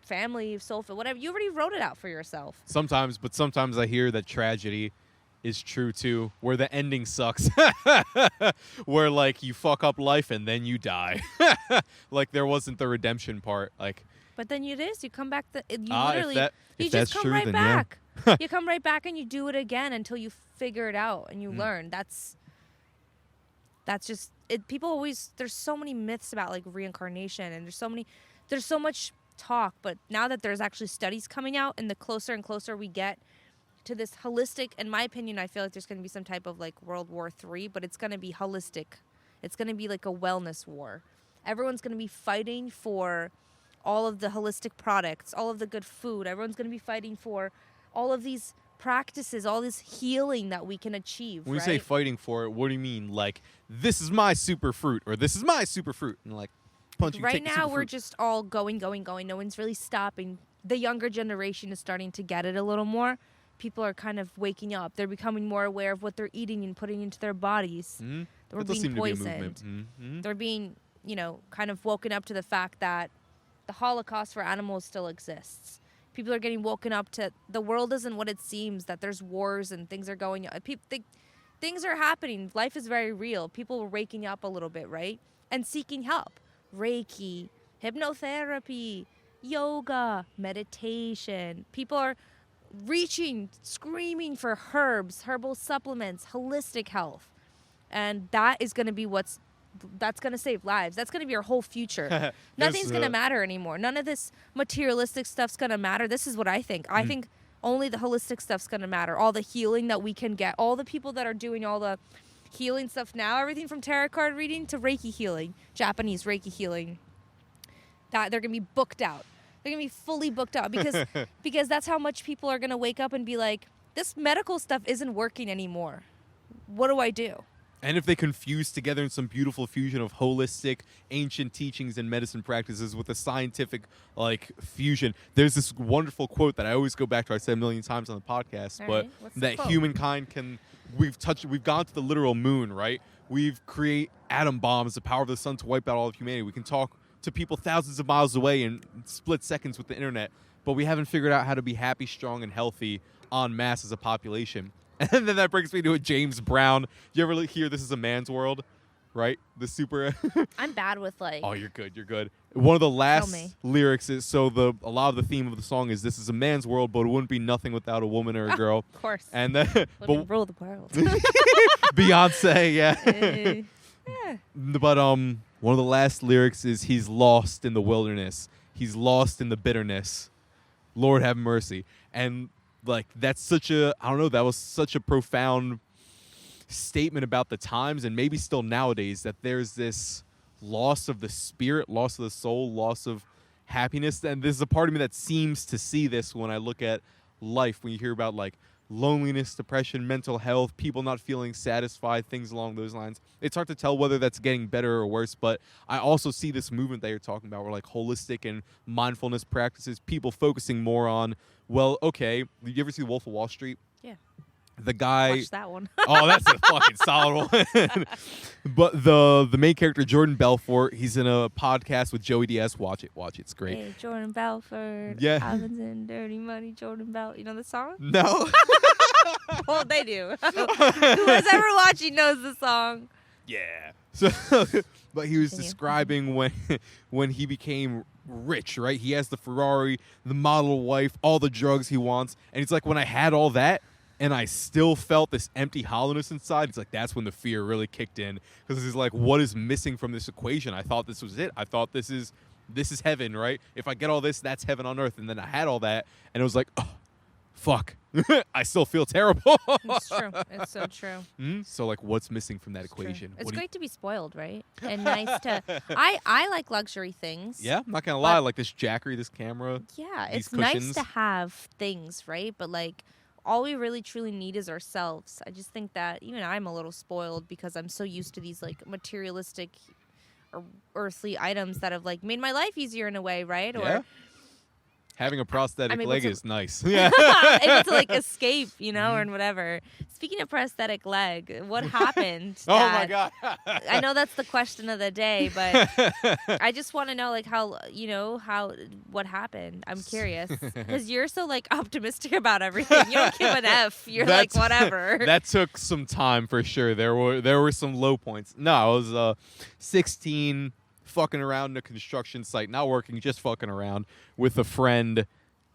family, soul, whatever, you already wrote it out for yourself. Sometimes I hear that tragedy is true too, where the ending sucks. Where like you fuck up life and then you die. Like there wasn't the redemption part. Like, but then it is. You come back. You if just that's come true, right then back. yeah. You come right back and you do it again until you figure it out and you learn. That's just it. People always, there's so many myths about like reincarnation, and there's so much talk. But now that there's actually studies coming out, and the closer and closer we get to this holistic, in my opinion, I feel like there's going to be some type of like World War III, but it's going to be holistic. It's going to be like a wellness war. Everyone's going to be fighting for all of the holistic products, all of the good food. Everyone's going to be fighting for all of these practices, all this healing that we can achieve. When you say fighting for it, what do you mean? Like, this is my super fruit, or this is my super fruit, and like punch you. Right take the now, superfruit. we're just all going. No one's really stopping. The younger generation is starting to get it a little more. People are kind of waking up. They're becoming more aware of what they're eating and putting into their bodies. They're being poisoned. They're being, kind of woken up to the fact that the Holocaust for animals still exists. People are getting woken up to the world isn't what it seems, that there's wars and things are going on. Things are happening. Life is very real. People are waking up a little bit, right? And seeking help. Reiki, hypnotherapy, yoga, meditation. People are reaching, screaming for herbs, herbal supplements, holistic health. And that is going to be that's going to save lives. That's going to be our whole future. Nothing's going to matter anymore. None of this materialistic stuff's going to matter. This is what I think. I think only the holistic stuff's going to matter. All the healing that we can get, all the people that are doing all the healing stuff now, everything from tarot card reading to Reiki healing, Japanese Reiki healing, that they're going to be booked out. They're going to be fully booked out because that's how much people are going to wake up and be like, this medical stuff isn't working anymore. What do I do? And if they confuse together in some beautiful fusion of holistic, ancient teachings and medicine practices with a scientific, fusion. There's this wonderful quote that I always go back to. I said a million times on the podcast, that humankind we've gone to the literal moon, right? We've created atom bombs, the power of the sun to wipe out all of humanity. We can talk to people thousands of miles away in split seconds with the internet, but we haven't figured out how to be happy, strong, and healthy en masse as a population. And then that brings me to a James Brown. You ever hear This Is a Man's World? Right? The super... I'm bad with Oh, you're good. One of the last lyrics is, a lot of the theme of the song is, this is a man's world, but it wouldn't be nothing without a woman or a girl. Of course. And then... rule the world. Beyonce, yeah. Yeah. But one of the last lyrics is, he's lost in the wilderness. He's lost in the bitterness. Lord have mercy. And... that's that was such a profound statement about the times, and maybe still nowadays, that there's this loss of the spirit, loss of the soul, loss of happiness. And there's a part of me that seems to see this when I look at life, when you hear about loneliness, depression, mental health, people not feeling satisfied, things along those lines. It's hard to tell whether that's getting better or worse, but I also see this movement that you're talking about where holistic and mindfulness practices, people focusing more on, well, okay, did you ever see Wolf of Wall Street? Yeah. The guy... Watch that one. Oh, that's a fucking solid one. But the main character, Jordan Belfort, he's in a podcast with Joey Diaz. Watch it. It's great. Hey, Jordan Belfort. Yeah. Diamonds and dirty money, Jordan Belfort. You know the song? No. Well, they do. Whoever's ever watching knows the song. Yeah. So, but he was describing when he became rich, right? He has the Ferrari, the model wife, all the drugs he wants. And he's like, when I had all that and I still felt this empty hollowness inside, it's like, that's when the fear really kicked in. Because he's like, what is missing from this equation? I thought this was it. I thought this is heaven, right? If I get all this, that's heaven on earth. And then I had all that, and it was like, oh, fuck. I still feel terrible. It's true. It's so true. So, what's missing from that equation? It's great to be spoiled, right? And nice to... I like luxury things. Yeah, I'm not going to lie. I like this Jackery, this camera. Yeah, it's cushions. nice to have things, right? But, all we really truly need is ourselves. I just think that even I'm a little spoiled because I'm so used to these, materialistic or earthly items that have, made my life easier in a way, right? Yeah. Or having a prosthetic leg is nice. Yeah. Able to escape, or whatever. Speaking of prosthetic leg, what happened? Oh my God. I know that's the question of the day, but I just want to know what happened. I'm curious because you're so optimistic about everything. You don't give an F. You're whatever. That took some time for sure. There were some low points. No, I was 16. Fucking around in a construction site, not working, just fucking around with a friend.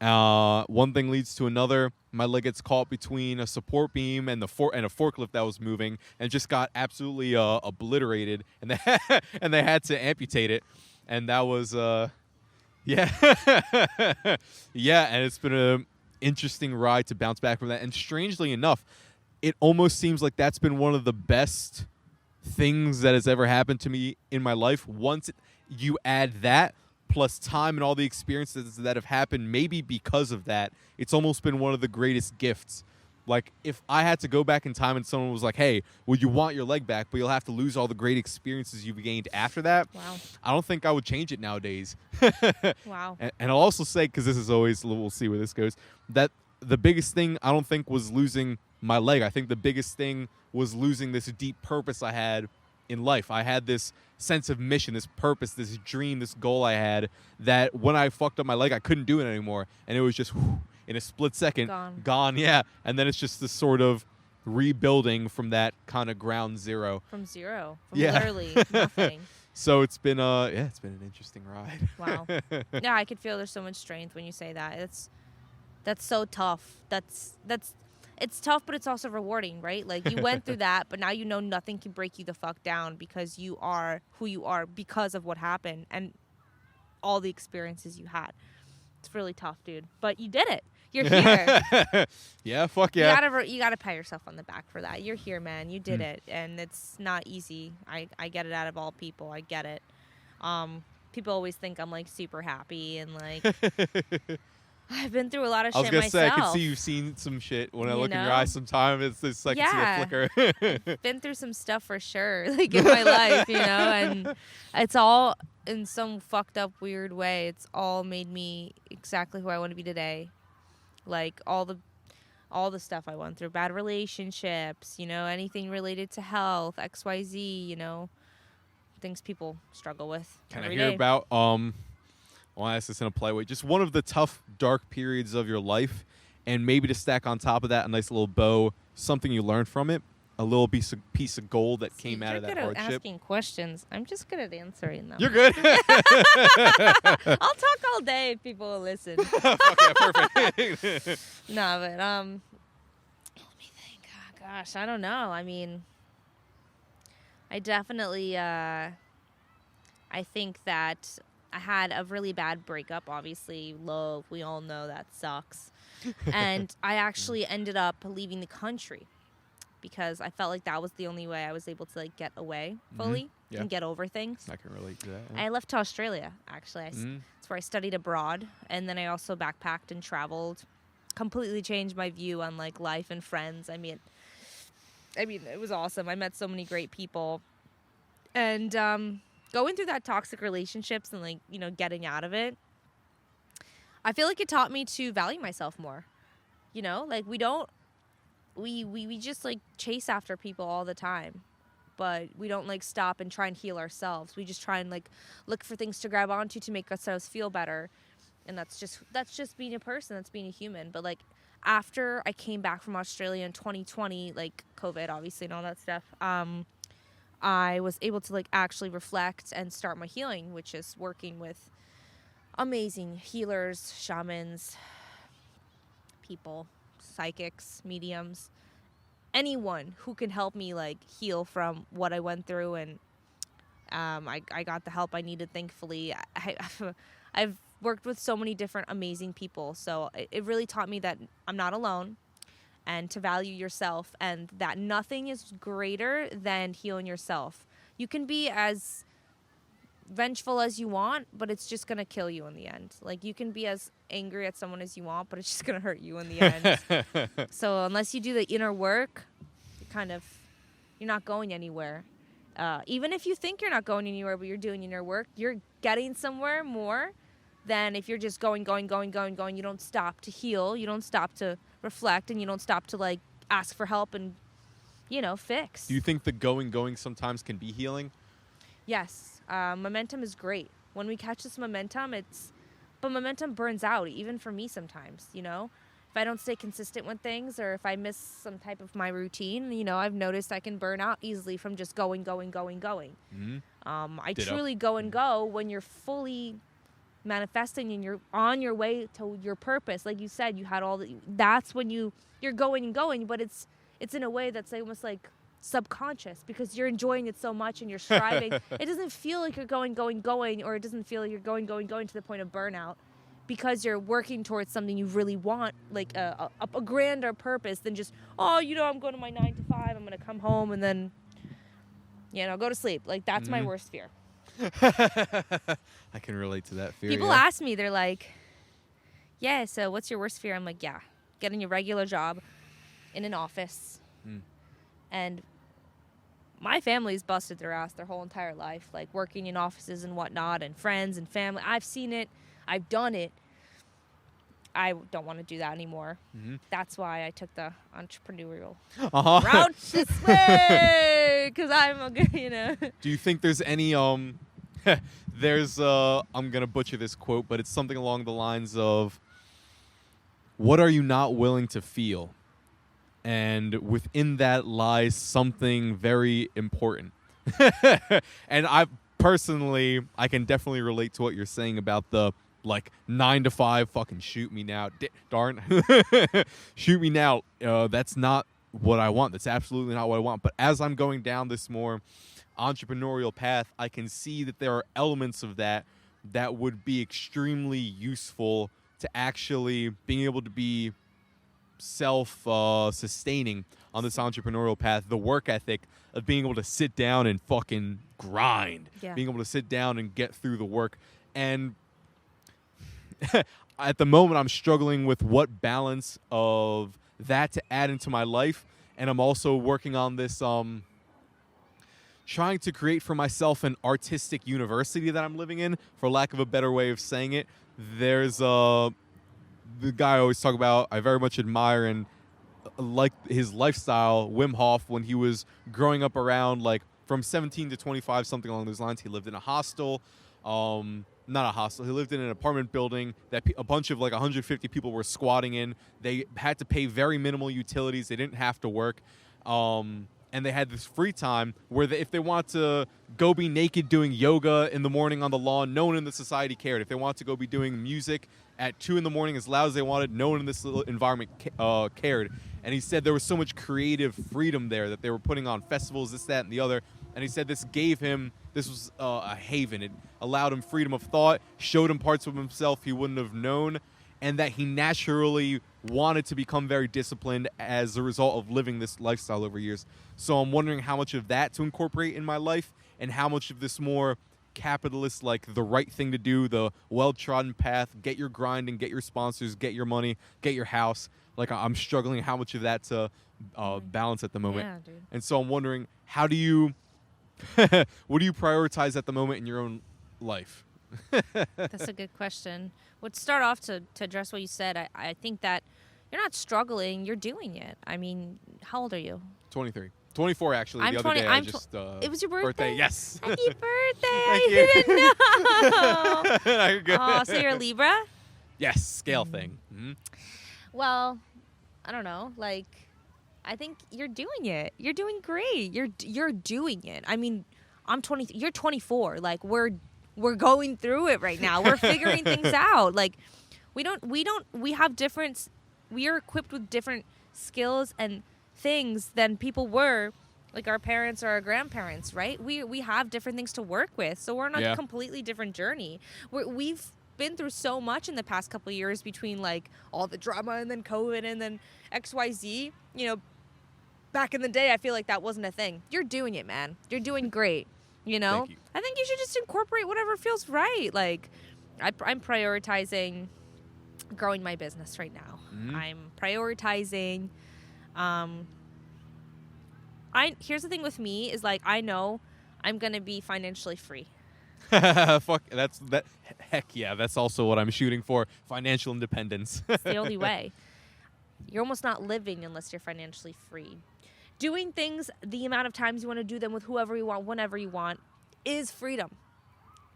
One thing leads to another. My leg gets caught between a support beam and a forklift that was moving, and just got absolutely obliterated. And they had to amputate it. And that was yeah. Yeah. And it's been an interesting ride to bounce back from that. And strangely enough, it almost seems like that's been one of the best things that has ever happened to me in my life. Once you add that plus time and all the experiences that have happened, maybe because of that, it's almost been one of the greatest gifts. If I had to go back in time and someone was like, hey, would you want your leg back, but you'll have to lose all the great experiences you've gained after that, wow, I don't think I would change it nowadays. Wow. And I'll also say, because this is always, we'll see where this goes, that the biggest thing I don't think was losing my leg. I think the biggest thing was losing this deep purpose I had in life. I had this sense of mission, this purpose, this dream, this goal I had, that when I fucked up my leg, I couldn't do it anymore. And it was just in a split second, gone. Yeah. And then it's just this sort of rebuilding from that kind of ground zero. From zero. From literally nothing. So it's been it's been an interesting ride. Wow. Yeah, I could feel there's so much strength when you say that. That's so tough. It's tough, but it's also rewarding, right? Like you went through that, but now you know nothing can break you the fuck down because you are who you are because of what happened and all the experiences you had. It's really tough, dude. But you did it. You're here. Yeah, fuck yeah. You gotta pat yourself on the back for that. You're here, man. You did it, and it's not easy. I get it out of all people. I get it. People always think I'm like super happy and like I've been through a lot of shit myself. I was gonna say I can see you've seen some shit when I look in your eyes. Sometimes it's like I see a flicker. Been through some stuff for sure, like in my life, and it's all in some fucked up weird way. It's all made me exactly who I want to be today. Like all the stuff I went through, bad relationships, anything related to health, XYZ, things people struggle with. Can I hear about I'll ask this in a polite way, just one of the tough, dark periods of your life, and maybe to stack on top of that a nice little bow, something you learned from it, a little piece of gold that came out of that hardship. You're good at asking questions. I'm just good at answering them. You're good. I'll talk all day if people will listen. Okay, perfect. No, but let me think. Oh, gosh, I don't know. I mean, I definitely I think that I had a really bad breakup. Obviously, love. We all know that sucks. And I actually ended up leaving the country because I felt like that was the only way I was able to like get away fully and get over things. I can relate to that. Yeah. I left to Australia, actually. That's where I studied abroad. And then I also backpacked and traveled. Completely changed my view on like life and friends. I mean, it was awesome. I met so many great people. And going through that toxic relationships and like, getting out of it, I feel like it taught me to value myself more. Like we just like chase after people all the time, but we don't like stop and try and heal ourselves. We just try and like look for things to grab onto to make ourselves feel better. And that's just being a person, that's being a human. But like after I came back from Australia in 2020, like COVID obviously and all that stuff, I was able to like actually reflect and start my healing, which is working with amazing healers, shamans, people, psychics, mediums, anyone who can help me like heal from what I went through. And I got the help I needed, thankfully. I've worked with so many different amazing people, so it really taught me that I'm not alone and to value yourself, and that nothing is greater than healing yourself. You can be as vengeful as you want, but it's just going to kill you in the end. Like you can be as angry at someone as you want, but it's just going to hurt you in the end. So unless you do the inner work, you're not going anywhere. Even if you think you're not going anywhere, but you're doing inner work, you're getting somewhere more than if you're just going. You don't stop to heal. You don't stop to reflect, and you don't stop to like ask for help and, fix. Do you think the going sometimes can be healing? Yes. Momentum is great. When we catch this momentum, but momentum burns out, even for me sometimes, If I don't stay consistent with things, or if I miss some type of my routine, I've noticed I can burn out easily from just going. Mm-hmm. I truly go and go when you're fully manifesting and you're on your way to your purpose. Like you said, you had that's when you're going and going, but it's in a way that's almost like subconscious because you're enjoying it so much and you're striving. It doesn't feel like you're going, or it doesn't feel like you're going to the point of burnout because you're working towards something you really want, like a grander purpose than just, I'm going to my 9 to 5, I'm going to come home and then, go to sleep. Like that's my worst fear. I can relate to that fear. People ask me, they're like, yeah, so what's your worst fear? I'm like, yeah, getting a regular job in an office. And my family's busted their ass their whole entire life, like working in offices and whatnot, and friends and family. I've seen it. I've done it. I don't want to do that anymore. That's why I took the entrepreneurial route this way, because I'm a good, Do you think there's any, I'm going to butcher this quote, but it's something along the lines of, what are you not willing to feel? And within that lies something very important. And personally, I can definitely relate to what you're saying about the like 9 to 5 fucking shoot me now. Darn. Shoot me now. That's not what I want. That's absolutely not what I want. But as I'm going down this more entrepreneurial path, I can see that there are elements of that that would be extremely useful to actually being able to be self-sustaining on this entrepreneurial path. The work ethic of being able to sit down and fucking grind, being able to sit down and get through the work. And at the moment, I'm struggling with what balance of that to add into my life. And I'm also working on this, trying to create for myself an artistic university that I'm living in, for lack of a better way of saying it. There's the guy I always talk about, I very much admire and like his lifestyle, Wim Hof, when he was growing up around like from 17 to 25, something along those lines. He lived in a hostel. Not a hostel. He lived in an apartment building that a bunch of like 150 people were squatting in. They had to pay very minimal utilities. They didn't have to work. And they had this free time where if they want to go be naked doing yoga in the morning on the lawn, no one in the society cared. If they want to go be doing music at 2 in the morning as loud as they wanted, no one in this little environment cared. And he said there was so much creative freedom there that they were putting on festivals, this, that, and the other. And he said this was a haven. It allowed him freedom of thought, showed him parts of himself he wouldn't have known, and that he naturally wanted to become very disciplined as a result of living this lifestyle over years. So I'm wondering how much of that to incorporate in my life and how much of this more capitalist, like the right thing to do, the well-trodden path, get your grind and get your sponsors, get your money, get your house. Like I'm struggling how much of that to balance at the moment. Yeah, dude. And so I'm wondering, how do you, what do you prioritize at the moment in your own life? That's a good question. Let's start off to address what you said. I think that you're not struggling, you're doing it. I mean, how old are you? 23. 24, actually. I'm the 20. other day, I just... it was your birthday? Yes. Happy birthday. Thank I you. didn't know. You're good. Oh, so you're a Libra? Yes, scale thing. Mm-hmm. Well, I don't know. Like, I think you're doing it. You're doing great. You're doing it. I mean, I'm 20. You're 24. Like, we're going through it right now. We're figuring things out. Like, we have different... We are equipped with different skills and things than people were, like our parents or our grandparents, right? We have different things to work with, so we're on a completely different journey. We've been through so much in the past couple of years between like all the drama and then COVID and then XYZ. You know, back in the day, I feel like that wasn't a thing. You're doing it, man. You're doing great. You know, Thank you. I think you should just incorporate whatever feels right. Like, I'm prioritizing growing my business right now. Mm-hmm. I'm prioritizing. Here's the thing with me is like I know I'm gonna be financially free. Fuck, heck yeah, that's also what I'm shooting for. Financial independence. It's the only way. You're almost not living unless you're financially free. Doing things the amount of times you want to do them with whoever you want, whenever you want, is freedom.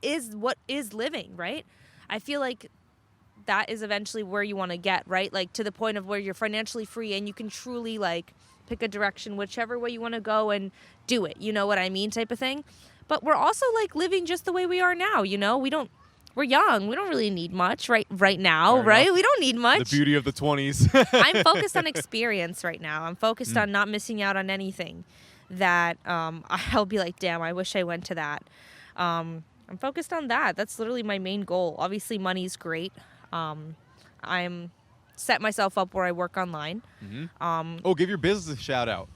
Is what is living, right? I feel like that is eventually where you want to get, right? Like to the point of where you're financially free and you can truly like pick a direction, whichever way you want to go and do it. You know what I mean? Type of thing. But we're also like living just the way we are now, you know? We're young. We don't really need much right now, Fair right? enough. We don't need much. The beauty of the 20s. I'm focused on experience right now. I'm focused on not missing out on anything that I'll be like, damn, I wish I went to that. I'm focused on that. That's literally my main goal. Obviously, money's great. I'm set myself up where I work online. Mm-hmm. Give your business a shout out.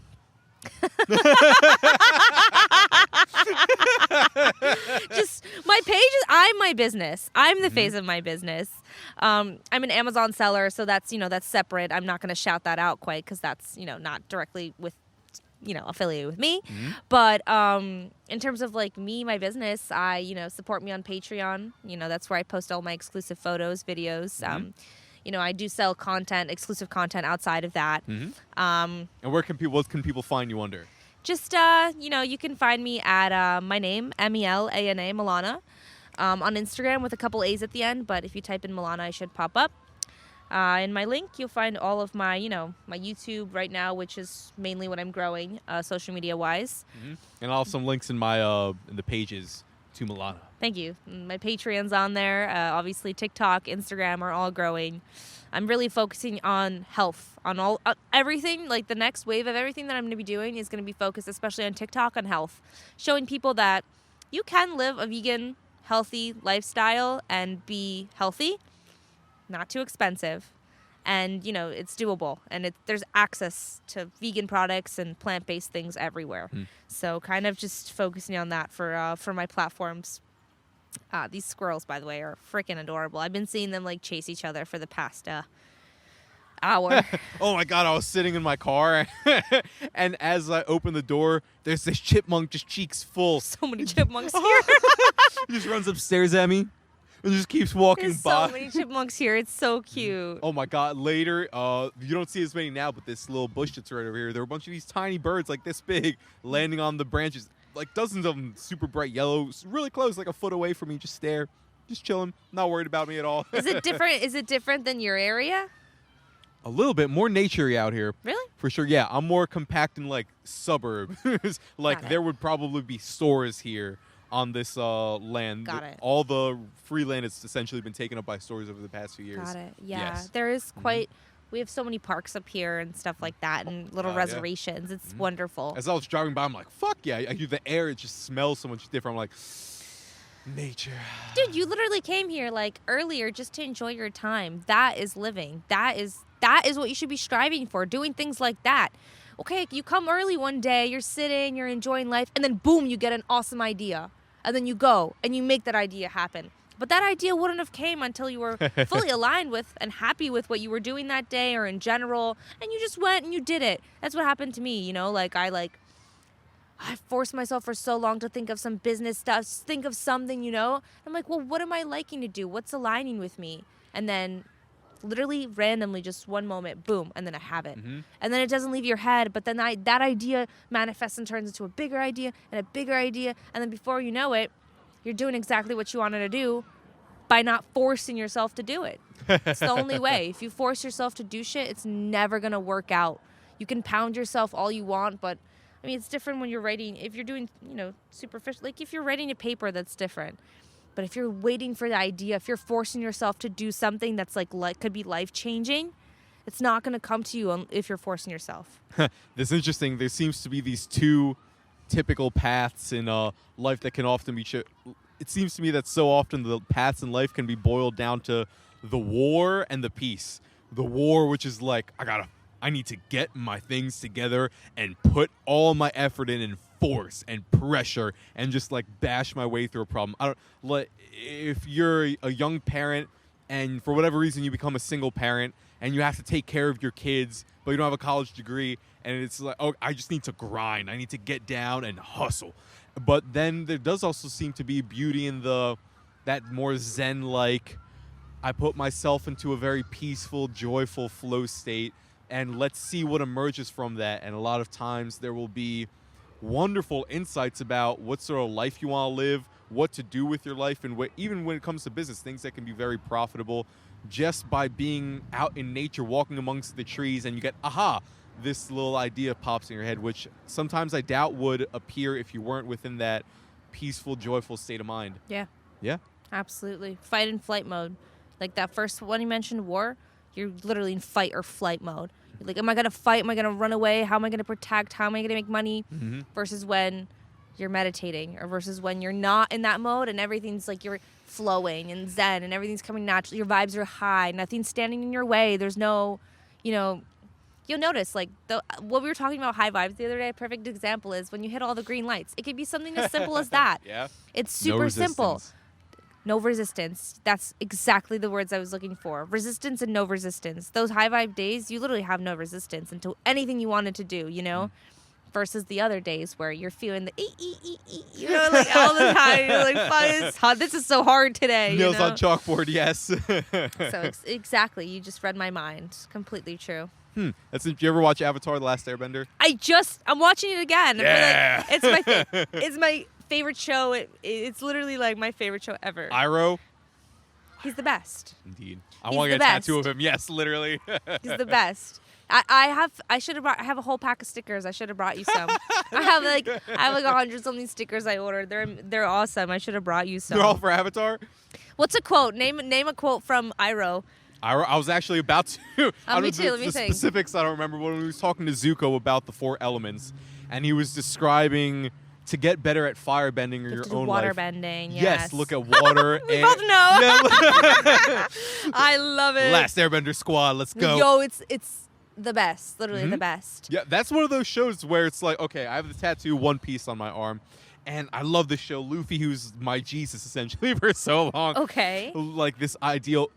Just my page is I'm my business. I'm the face of my business. I'm an Amazon seller, so that's separate. I'm not going to shout that out quite because that's not directly with affiliated with me. Mm-hmm. But in terms of like me, my business, I support me on Patreon. That's where I post all my exclusive photos, videos. Mm-hmm. I do sell exclusive content outside of that. Mm-hmm. And what can people find you under? Just, you can find me at my name, Melana, Melana, on Instagram with a couple A's at the end. But if you type in Melana, I should pop up. In my link, you'll find all of my, my YouTube right now, which is mainly what I'm growing, social media-wise. Mm-hmm. And I'll have some links in my in the pages to Melana. Thank you. My Patreon's on there. Obviously, TikTok, Instagram are all growing. I'm really focusing on health, on all everything. Like the next wave of everything that I'm going to be doing is going to be focused, especially on TikTok, on health, showing people that you can live a vegan, healthy lifestyle and be healthy, not too expensive, and it's doable, and there's access to vegan products and plant-based things everywhere. So kind of just focusing on that for my platforms. These squirrels, by the way, are freaking adorable. I've been seeing them like chase each other for the past hour. Oh my God, I was sitting in my car and as I opened the door, there's this chipmunk just cheeks full. So many chipmunks here. He just runs upstairs at me and just keeps walking There's by. so many chipmunks here. It's so cute. Oh my God, later, you don't see as many now, but this little bush that's right over here, there were a bunch of these tiny birds like this big landing on the branches. Like dozens of them, super bright yellow, really close, like a foot away from me, just chilling, not worried about me at all. Is it different? Is it different than your area? A little bit more nature-y out here. Really? For sure, yeah. I'm more compact in like suburbs. Like there would probably be stores here on this land. Got it. All the free land has essentially been taken up by stores over the past few years. Got it. Yeah. Yes. There is quite. We have so many parks up here and stuff like that, and little yeah. reservations. It's wonderful. As I was driving by, I'm like, fuck yeah. The air, it just smells so much different. I'm like, nature. Dude, you literally came here like earlier just to enjoy your time. That is living. That is what you should be striving for, doing things like that. Okay, you come early one day, you're sitting, you're enjoying life, and then boom, you get an awesome idea. And then you go and you make that idea happen. But that idea wouldn't have came until you were fully aligned with and happy with what you were doing that day or in general, and you just went and you did it. That's what happened to me, I forced myself for so long to think of some business stuff, think of something, I'm like, well, what am I liking to do? What's aligning with me? And then literally randomly, just one moment, boom, and then I have it. And then it doesn't leave your head, but then that idea manifests and turns into a bigger idea, and then before you know it, you're doing exactly what you wanted to do by not forcing yourself to do it. It's the only way. If you force yourself to do shit, it's never going to work out. You can pound yourself all you want, but I mean, it's different when you're writing. If you're doing, superficial, like if you're writing a paper, that's different. But if you're waiting for the idea, if you're forcing yourself to do something that's like could be life-changing, it's not going to come to you if you're forcing yourself. That's interesting. There seems to be these two typical paths in life that can often be it seems to me that so often the paths in life can be boiled down to the war and the peace. The war, which is like, I need to get my things together and put all my effort in and force and pressure and just like bash my way through a problem. If you're a young parent and for whatever reason you become a single parent and you have to take care of your kids, but you don't have a college degree, and it's like, oh, I just need to grind. I need to get down and hustle. But then there does also seem to be beauty in that more Zen-like, I put myself into a very peaceful, joyful flow state, and let's see what emerges from that. And a lot of times there will be wonderful insights about what sort of life you want to live, what to do with your life, and even when it comes to business, things that can be very profitable just by being out in nature, walking amongst the trees, and you get, this little idea pops in your head, which sometimes I doubt would appear if you weren't within that peaceful, joyful state of mind. Yeah. Yeah? Absolutely. Fight and flight mode. Like that first one you mentioned, war, you're literally in fight or flight mode. You're like, am I going to fight? Am I going to run away? How am I going to protect? How am I going to make money? Versus when you're meditating, or versus when you're not in that mode and everything's like you're flowing and zen and everything's coming naturally. Your vibes are high. Nothing's standing in your way. There's no, you'll notice like what we were talking about high vibes the other day. A perfect example is when you hit all the green lights. It could be something as simple as that. Yeah. It's super simple. No resistance. That's exactly the words I was looking for. Resistance and no resistance. Those high vibe days, you literally have no resistance into anything you wanted to do, versus the other days where you're feeling the like all the time. You're like, fuck, it's hot. This is so hard today. Nails on chalkboard, yes. So exactly. You just read my mind. Completely true. Did you ever watch Avatar: The Last Airbender? I'm watching it again. Yeah. It's my favorite show. It's literally like my favorite show ever. Iroh? He's the best. Indeed. I want to get a tattoo of him. Yes, literally. He's the best. I should have brought. I have a whole pack of stickers. I should have brought you some. I have like 100 something stickers I ordered. They're awesome. I should have brought you some. They're all for Avatar. What's a quote? Name a quote from Iroh. I was actually about to. Me too. Let me the think. specifics I don't remember. When he was talking to Zuko about the 4 elements, and he was describing to get better at firebending or You have your to do own water life. bending. Yes, look at water. We and, both know. Yeah, I love it. Last Airbender squad. Let's go. Yo, it's the best. Literally the best. Yeah, that's one of those shows where it's like, okay, I have the tattoo One Piece on my arm, and I love this show. Luffy, who's my Jesus essentially for so long. Okay. Like this ideal.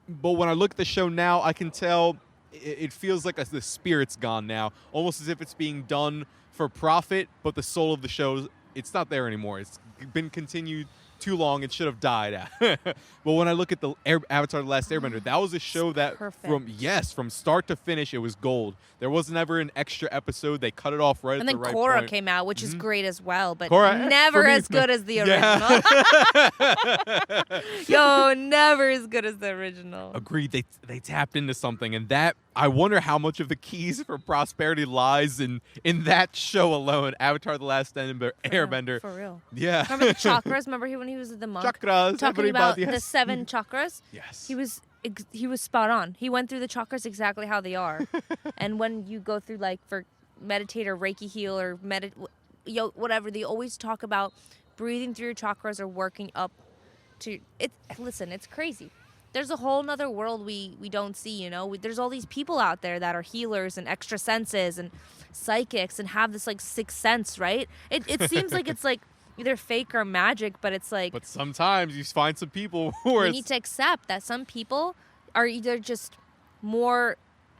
But when I look at the show now, I can tell it feels like the spirit's gone now, almost as if it's being done for profit, but the soul of the show, it's not there anymore. It's been continued too long. It should have died. But when I look at the Avatar: The Last Airbender, that was a show that from start to finish, it was gold. There wasn't ever an extra episode. They cut it off right and at the right Korra point. came out, which is great as well, but Korra, never for me, as good as the original. Yo, never as good as the original. Agreed. They tapped into something, and that I wonder how much of the keys for prosperity lies in that show alone. Avatar: The Last Airbender. For real. Yeah. Remember the chakras? Remember when he was the monk? Chakras. Talking about yes. the 7 chakras? Yes. He was spot on. He went through the chakras exactly how they are. And when you go through like for meditate or Reiki heal or whatever, they always talk about breathing through your chakras or working up to it. Listen, it's crazy. There's a whole nother world we don't see, you know. There's all these people out there that are healers and extra senses and psychics and have this like sixth sense, right? It seems like it's like either fake or magic, but it's like. But sometimes you find some people who are. You need to accept that some people are either just more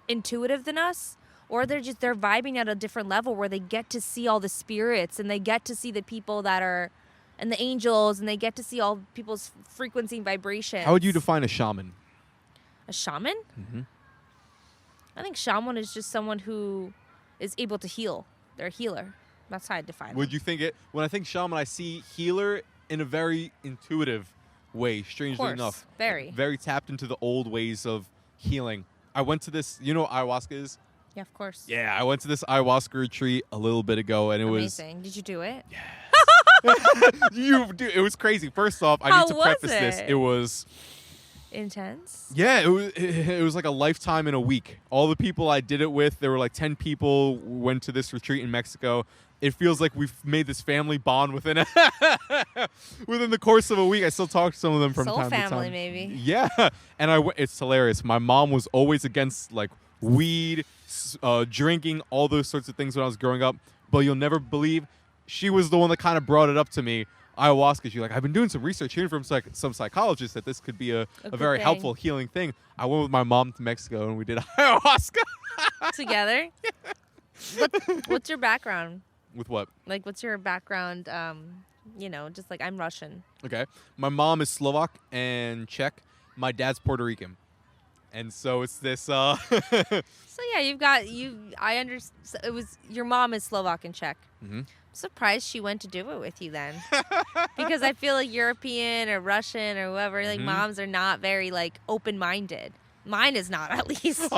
intuitive than us, or they're vibing at a different level where they get to see all the spirits and they get to see the people that are, and the angels, and they get to see all people's frequency and vibrations. How would you define a shaman? A shaman? Mm-hmm. I think shaman is just someone who is able to heal. They're a healer. That's how I define it. Would you think it? When I think shaman, I see healer in a very intuitive way, strangely enough. Very tapped into the old ways of healing. I went to this, you know what ayahuasca is? Yeah, of course. Yeah, I went to this ayahuasca retreat a little bit ago, and it was amazing. Did you do it? Yeah. It was crazy. First off, I need to preface this. It was intense. Yeah, it was like a lifetime in a week. All the people I did it with, there were like 10 people went to this retreat in Mexico. It feels like we've made this family bond within the course of a week. I still talk to some of them from time to time. Soul family, maybe. Yeah, and it's hilarious. My mom was always against like weed, drinking, all those sorts of things when I was growing up. But you'll never believe, she was the one that kind of brought it up to me. Ayahuasca. She's like, I've been doing some research, hearing from some psychologists that this could be a very helpful healing thing. I went with my mom to Mexico and we did ayahuasca together. What's your background? With what? Like, what's your background? Just like I'm Russian. Okay, my mom is Slovak and Czech. My dad's Puerto Rican, and so it's this. So yeah, I understand. It was your mom is Slovak and Czech. Mm-hmm. Surprised she went to do it with you then, because I feel like European or Russian or whoever, like moms are not very like open-minded. Mine is not, at least.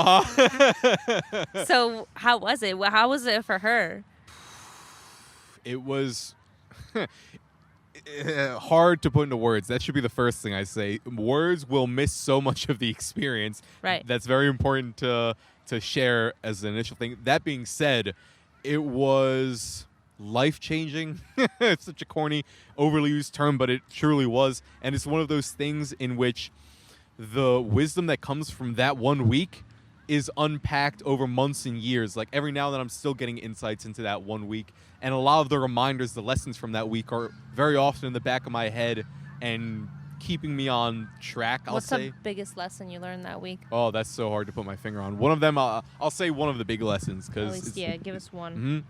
So how was it? How was it for her? It was hard to put into words. That should be the first thing I say. Words will miss so much of the experience. Right. That's very important to share as an initial thing. That being said, it was life-changing. It's such a corny, overly used term, but it truly was. And it's one of those things in which the wisdom that comes from that 1 week is unpacked over months and years. Like every now and then I'm still getting insights into that 1 week. And a lot of the reminders, the lessons from that week are very often in the back of my head and keeping me on track, I'll say. What's the biggest lesson you learned that week? Oh, that's so hard to put my finger on. One of them, I'll say one of the big lessons. At least, give us one.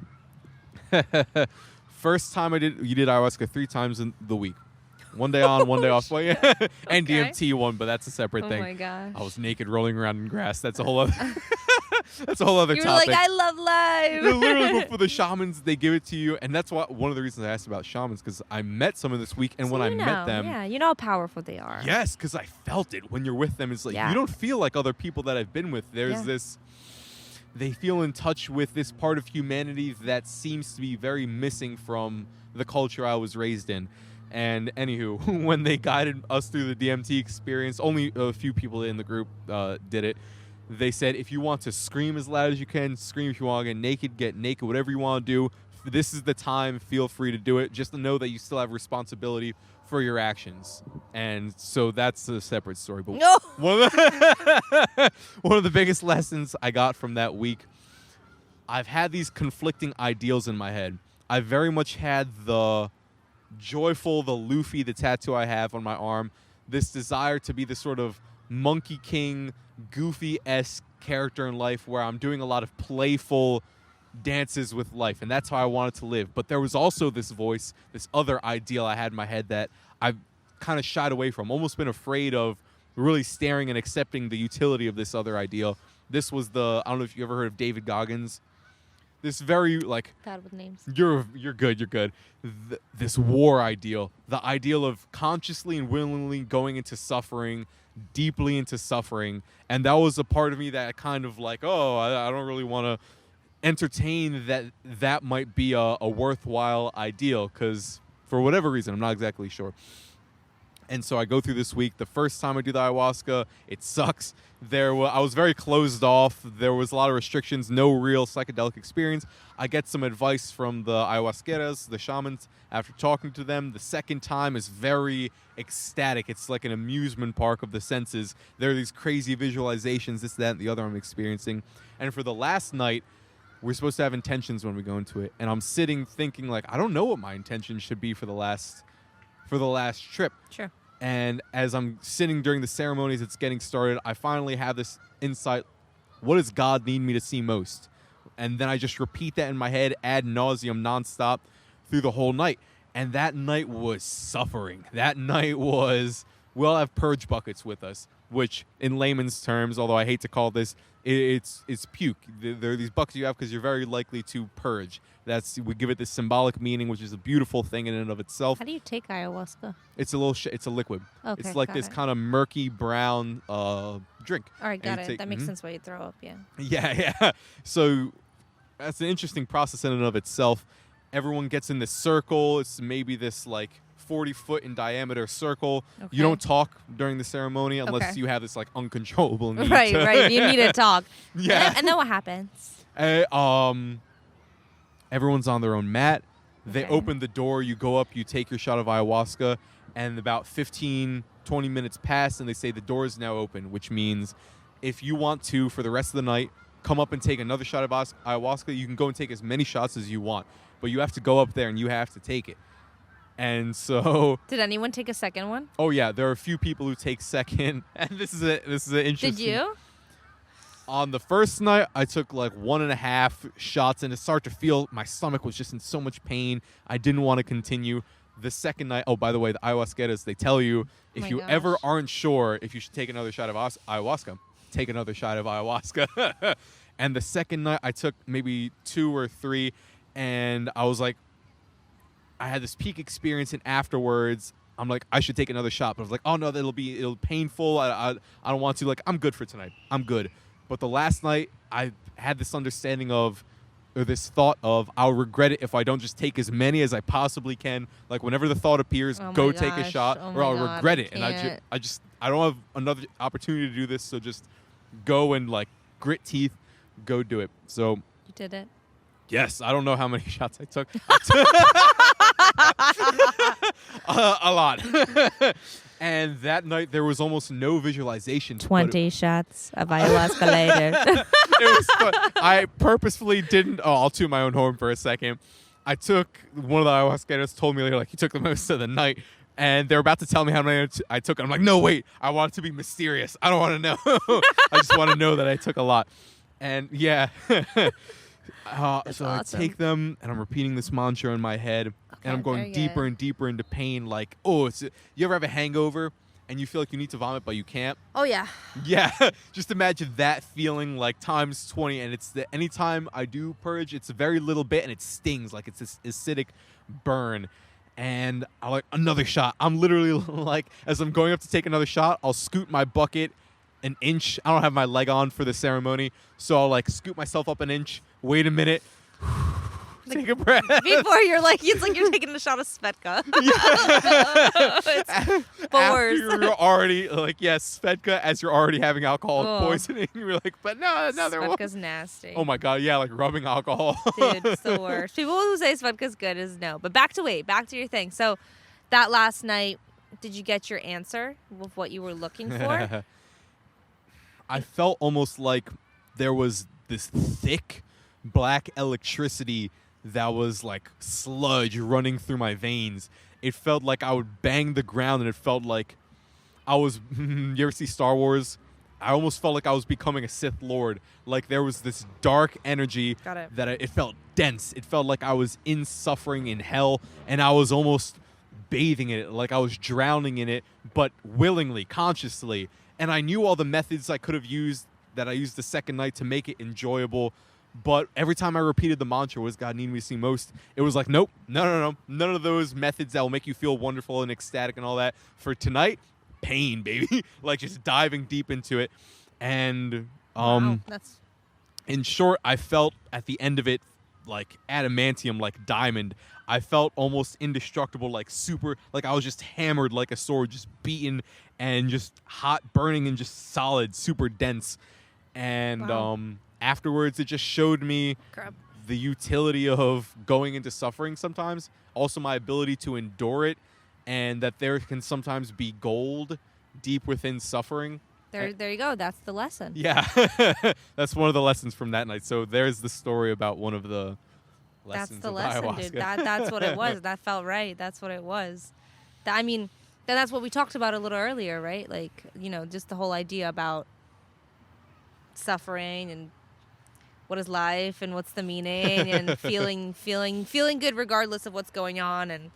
First time you did ayahuasca 3 times in the week. One day on, one day off. And DMT one, but that's a separate thing. Oh my gosh. I was naked rolling around in grass. That's a whole other that's a whole other topic. topic. You're like, I love life. Literally, before the shamans, they give it to you. And that's one of the reasons I asked about shamans, because I met someone this week. And when I met them. Yeah, you know how powerful they are. Yes, because I felt it when you're with them. It's like, you don't feel like other people that I've been with. There's they feel in touch with this part of humanity that seems to be very missing from the culture I was raised in. And anywho, when they guided us through the DMT experience, only a few people in the group did it. They said, if you want to scream as loud as you can, scream. If you want to get naked, whatever you want to do. This is the time. Feel free to do it. Just to know that you still have responsibility for your actions. And so that's a separate story. But No. one of the biggest lessons I got from that week, I've had these conflicting ideals in my head. I very much had the joyful, the Luffy, the tattoo I have on my arm, this desire to be this sort of Monkey King, Goofy-esque character in life where I'm doing a lot of playful dances with life, and that's how I wanted to live. But there was also this voice, this other ideal I had in my head that I've kind of shied away from, almost been afraid of really staring and accepting the utility of this other ideal. This was I don't know if you ever heard of David Goggins. This very, like... Bad with names. You're good. This war ideal. The ideal of consciously and willingly going into suffering, deeply into suffering. And that was a part of me that kind of like, I don't really want to entertain that might be a worthwhile ideal, because for whatever reason, I'm not exactly sure. And so I go through this week. The first time I do the ayahuasca, it sucks. I was very closed off. There was a lot of restrictions, no real psychedelic experience. I get some advice from the ayahuasqueras, the shamans, after talking to them. The second time is very ecstatic. It's like an amusement park of the senses. There are these crazy visualizations, this, that, and the other I'm experiencing. And for the last night, we're supposed to have intentions when we go into it. And I'm sitting thinking, like, I don't know what my intentions should be for the last trip. Sure. And as I'm sitting during the ceremonies, it's getting started, I finally have this insight. What does God need me to see most? And then I just repeat that in my head ad nauseum, nonstop, through the whole night. And that night was suffering. That night was, we'll have purge buckets with us, which in layman's terms, although I hate to call this, it's puke. There are these buckets you have because you're very likely to purge. We give it this symbolic meaning, which is a beautiful thing in and of itself. How do you take ayahuasca? It's it's a liquid. Okay, it's like this kind of murky brown drink. All right, got it. That makes sense why you throw up, yeah. Yeah. So that's an interesting process in and of itself. Everyone gets in this circle. It's maybe this like 40-foot in diameter circle. Okay. You don't talk during the ceremony unless you have this like uncontrollable need. Right. You need to talk. Yeah. And then what happens? Everyone's on their own mat. They open the door. You go up. You take your shot of ayahuasca. And about 15, 20 minutes pass, and they say the door is now open, which means if you want to, for the rest of the night, come up and take another shot of ayahuasca, you can go and take as many shots as you want. But you have to go up there, and you have to take it. And so... Did anyone take a second one? Oh, yeah. There are a few people who take second. And this is an interesting... Did you? On the first night, I took like 1.5 shots, and it started to feel my stomach was just in so much pain. I didn't want to continue. The second night, by the way, the ayahuasqueras, they tell you if you ever aren't sure if you should take another shot of ayahuasca, take another shot of ayahuasca. And the second night, I took maybe 2 or 3, and I was like, I had this peak experience, and afterwards, I'm like, I should take another shot. But I was like, oh no, it'll be painful. I don't want to. Like, I'm good for tonight. I'm good. But the last night, I had this understanding of, or this thought of, I'll regret it if I don't just take as many as I possibly can. Like, whenever the thought appears, go take a shot, or I'll regret it. And I don't have another opportunity to do this, so just go and, like, grit teeth, go do it. So you did it? Yes. I don't know how many shots I took. A lot. And that night, there was almost no visualization. 20 shots of ayahuasca later. It was fun. I purposefully didn't... Oh, I'll toot my own horn for a second. I took... One of the ayahuasqueras told me, like, he took the most of the night. And they're about to tell me how many I took. And I'm like, no, wait. I want it to be mysterious. I don't want to know. I just want to know that I took a lot. And, yeah. So awesome. I take them, and I'm repeating this mantra in my head. And I'm going deeper and deeper into pain. Like, you ever have a hangover and you feel like you need to vomit, but you can't? Oh, yeah. Yeah. Just imagine that feeling like times 20. And it's anytime I do purge, it's a very little bit and it stings. Like it's this acidic burn. And I like another shot. I'm literally like, as I'm going up to take another shot, I'll scoot my bucket an inch. I don't have my leg on for the ceremony, so I'll like scoop myself up an inch. Wait a minute. Take a breath. Before you're like, it's like you're taking a shot of Svedka. It's After you're already like, yes, Svedka, as you're already having alcoholic poisoning. You're like, but no, there was. Svedka's nasty. Oh my god, yeah, like rubbing alcohol. Dude, it's the worst. People who say Svedka's good is no. But back to your thing. So that last night, did you get your answer with what you were looking for? I felt almost like there was this thick black electricity that was like sludge running through my veins. It felt like I would bang the ground, and it felt like I was you ever see Star Wars? I almost felt like I was becoming a Sith Lord. Like there was this dark energy that it felt dense. It felt like I was in suffering in hell, and I was almost bathing in it, like I was drowning in it, but willingly, consciously. And I knew all the methods I could have used that I used the second night to make it enjoyable. But every time I repeated the mantra, what does God need me to see most? It was like, nope, no. None of those methods that will make you feel wonderful and ecstatic and all that. For tonight, pain, baby. Like just diving deep into it. And That's in short, I felt at the end of it like adamantium, like diamond. I felt almost indestructible, like super, like I was just hammered like a sword, just beaten and just hot, burning and just solid, super dense. And afterwards, it just showed me the utility of going into suffering sometimes. Also, my ability to endure it, and that there can sometimes be gold deep within suffering. there you go. That's the lesson. Yeah, that's one of the lessons from that night. So there's the story about one of the lessons. That's the of lesson, ayahuasca. dude. That's what it was. That felt right. That's what it was. I mean, that's what we talked about a little earlier, right? Like, just the whole idea about suffering and what is life and what's the meaning and feeling good regardless of what's going on, and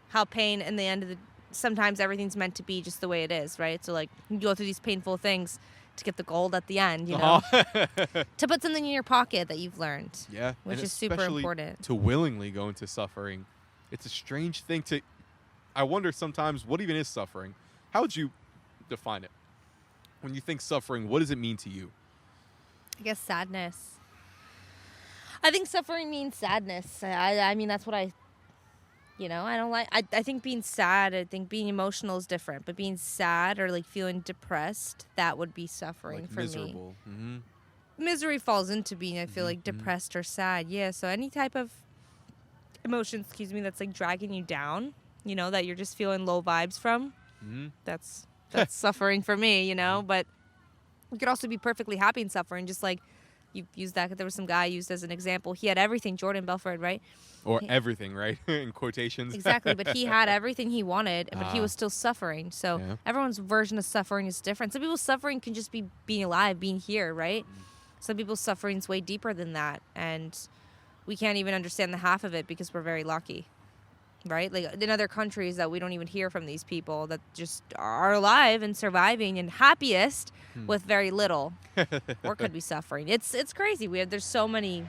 how pain in the end of the sometimes everything's meant to be just the way it is, right? So like you go through these painful things to get the gold at the end, to put something in your pocket that you've learned. Yeah, which is super important. To willingly go into suffering. It's a strange thing to. I wonder sometimes what even is suffering. How would you define it? When you think suffering, what does it mean to you? I guess sadness. I think suffering means sadness. I mean, that's what I don't like. I think being sad, I think being emotional is different. But being sad or like feeling depressed, that would be suffering like for miserable. me. Mm-hmm. Misery falls into being, I feel like, depressed or sad. Yeah, so any type of emotion, that's like dragging you down, that you're just feeling low vibes from, that's suffering for me, But you could also be perfectly happy in suffering, just like you used that. There was some guy I used as an example. He had everything, Jordan Belford, right? Or everything, right? In quotations. Exactly, but he had everything he wanted, but he was still suffering. So everyone's version of suffering is different. Some people's suffering can just be being alive, being here, right? Some people's suffering is way deeper than that, and we can't even understand the half of it because we're very lucky, right? Like in other countries that we don't even hear from these people that just are alive and surviving and happiest with very little, or could be suffering. It's crazy. There's so many.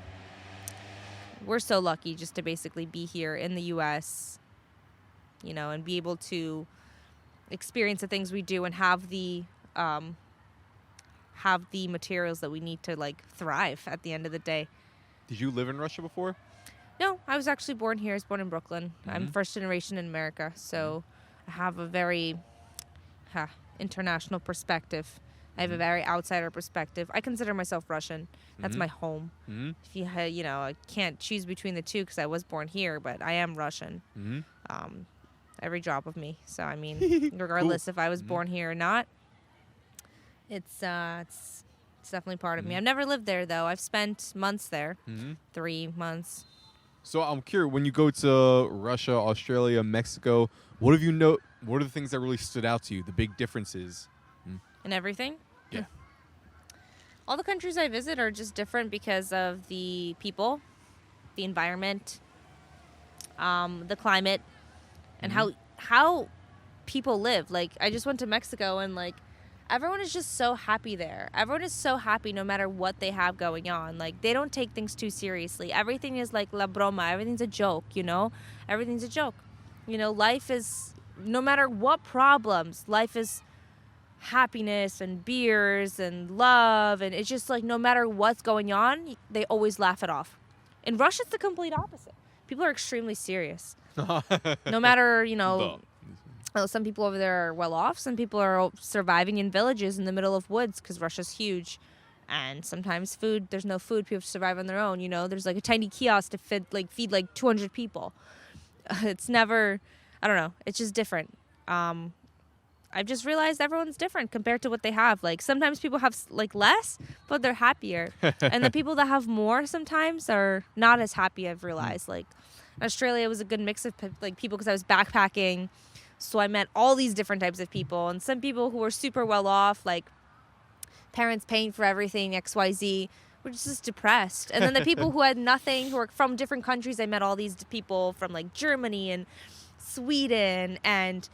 We're so lucky just to basically be here in the U.S., and be able to experience the things we do and have the materials that we need to like thrive at the end of the day. Did you live in Russia before? No, I was actually born here. I was born in Brooklyn. I'm first generation in America, so I have a very international perspective. I have a very outsider perspective. I consider myself Russian. That's my home. If you I can't choose between the two because I was born here, but I am Russian. Every drop of me. So I mean, regardless if I was born here or not, it's definitely part of me. I've never lived there though. I've spent months there, 3 months. So I'm curious, when you go to Russia, Australia, Mexico, what are the things that really stood out to you? The big differences? And everything? Yeah. All the countries I visit are just different because of the people, the environment, the climate, and how people live. Like, I just went to Mexico and, like, everyone is just so happy there. Everyone is so happy no matter what they have going on. Like, they don't take things too seriously. Everything is like la broma. Everything's a joke, Everything's a joke. Life is, no matter what problems, life is happiness and beers and love, and it's just like no matter what's going on, they always laugh it off. In Russia, it's the complete opposite. People are extremely serious. No matter, some people over there are well off. Some people are surviving in villages in the middle of woods because Russia's huge. And sometimes there's no food. People have to survive on their own. There's like a tiny kiosk to feed like 200 people. It's never, I don't know. It's just different. I've just realized everyone's different compared to what they have. Like sometimes people have like less, but they're happier. And the people that have more sometimes are not as happy, I've realized. Like Australia was a good mix of like people because I was backpacking. So I met all these different types of people. And some people who were super well off, like parents paying for everything, XYZ, were just depressed. And then the people who had nothing, who were from different countries, I met all these people from like Germany and Sweden and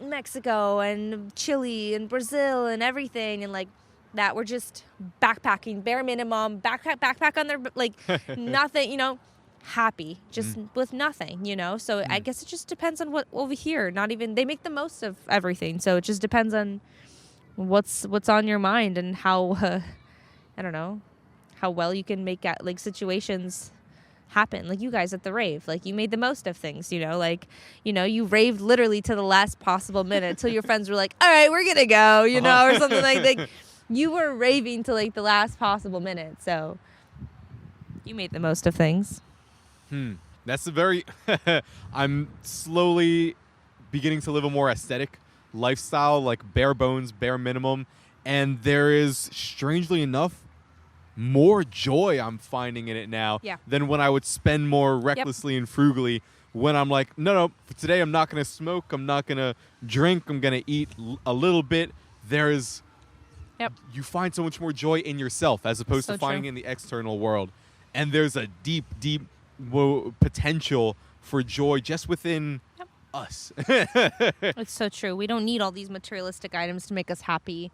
Mexico and Chile and Brazil and everything, and like that were just backpacking, bare minimum, backpack on their like nothing, happy, just with nothing, So I guess it just depends on what over here. Not even they make the most of everything, so it just depends on what's on your mind and how I don't know how well you can make like situations happen. Like you guys at the rave, like you made the most of things, you raved literally to the last possible minute till your friends were like, all right, we're gonna go, or something like you were raving to like the last possible minute, so you made the most of things. That's a very I'm slowly beginning to live a more aesthetic lifestyle, like bare bones, bare minimum, and there is, strangely enough, more joy I'm finding in it now than when I would spend more recklessly and frugally. When I'm like, no, for today I'm not going to smoke, I'm not going to drink, I'm going to eat a little bit. There's, you find so much more joy in yourself as opposed to finding in the external world. And there's a deep potential for joy just within us. It's so true. We don't need all these materialistic items to make us happy.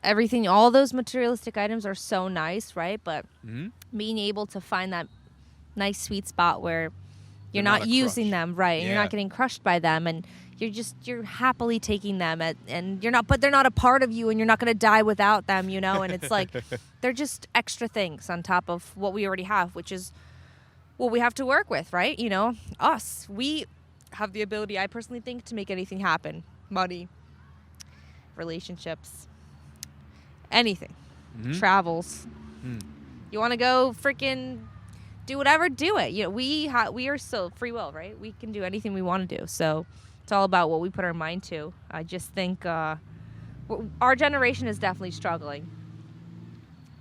Everything, all those materialistic items are so nice, right? But being able to find that nice sweet spot where you're not using them, right? And you're not getting crushed by them, and you're happily taking them and but they're not a part of you, and you're not going to die without them, and it's like they're just extra things on top of what we already have, which is what we have to work with, right? We have the ability, I personally think, to make anything happen. Money, relationships, anything, travels. You want to go freaking do whatever, do it. We are still free will, right? We can do anything we want to do. So it's all about what we put our mind to. I just think our generation is definitely struggling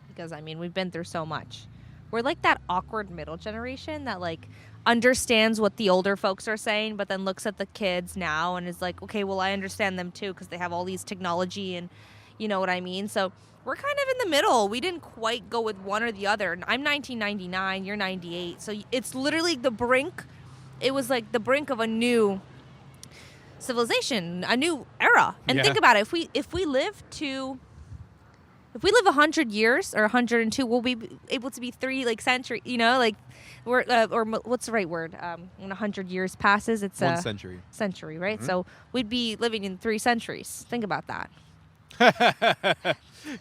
because, we've been through so much. We're like that awkward middle generation that like understands what the older folks are saying, but then looks at the kids now and is like, okay, well, I understand them too because they have all these technology and you know what I mean? So we're kind of in the middle. We didn't quite go with one or the other. I'm 1999, you're 98. So it's literally the brink. It was like the brink of a new civilization, a new era. And think about it. If we live 100 years or 102, we'll be able to be 3 like century, we're or what's the right word? When 100 years passes, it's 1 century. Century, right? So we'd be living in 3 centuries. Think about that.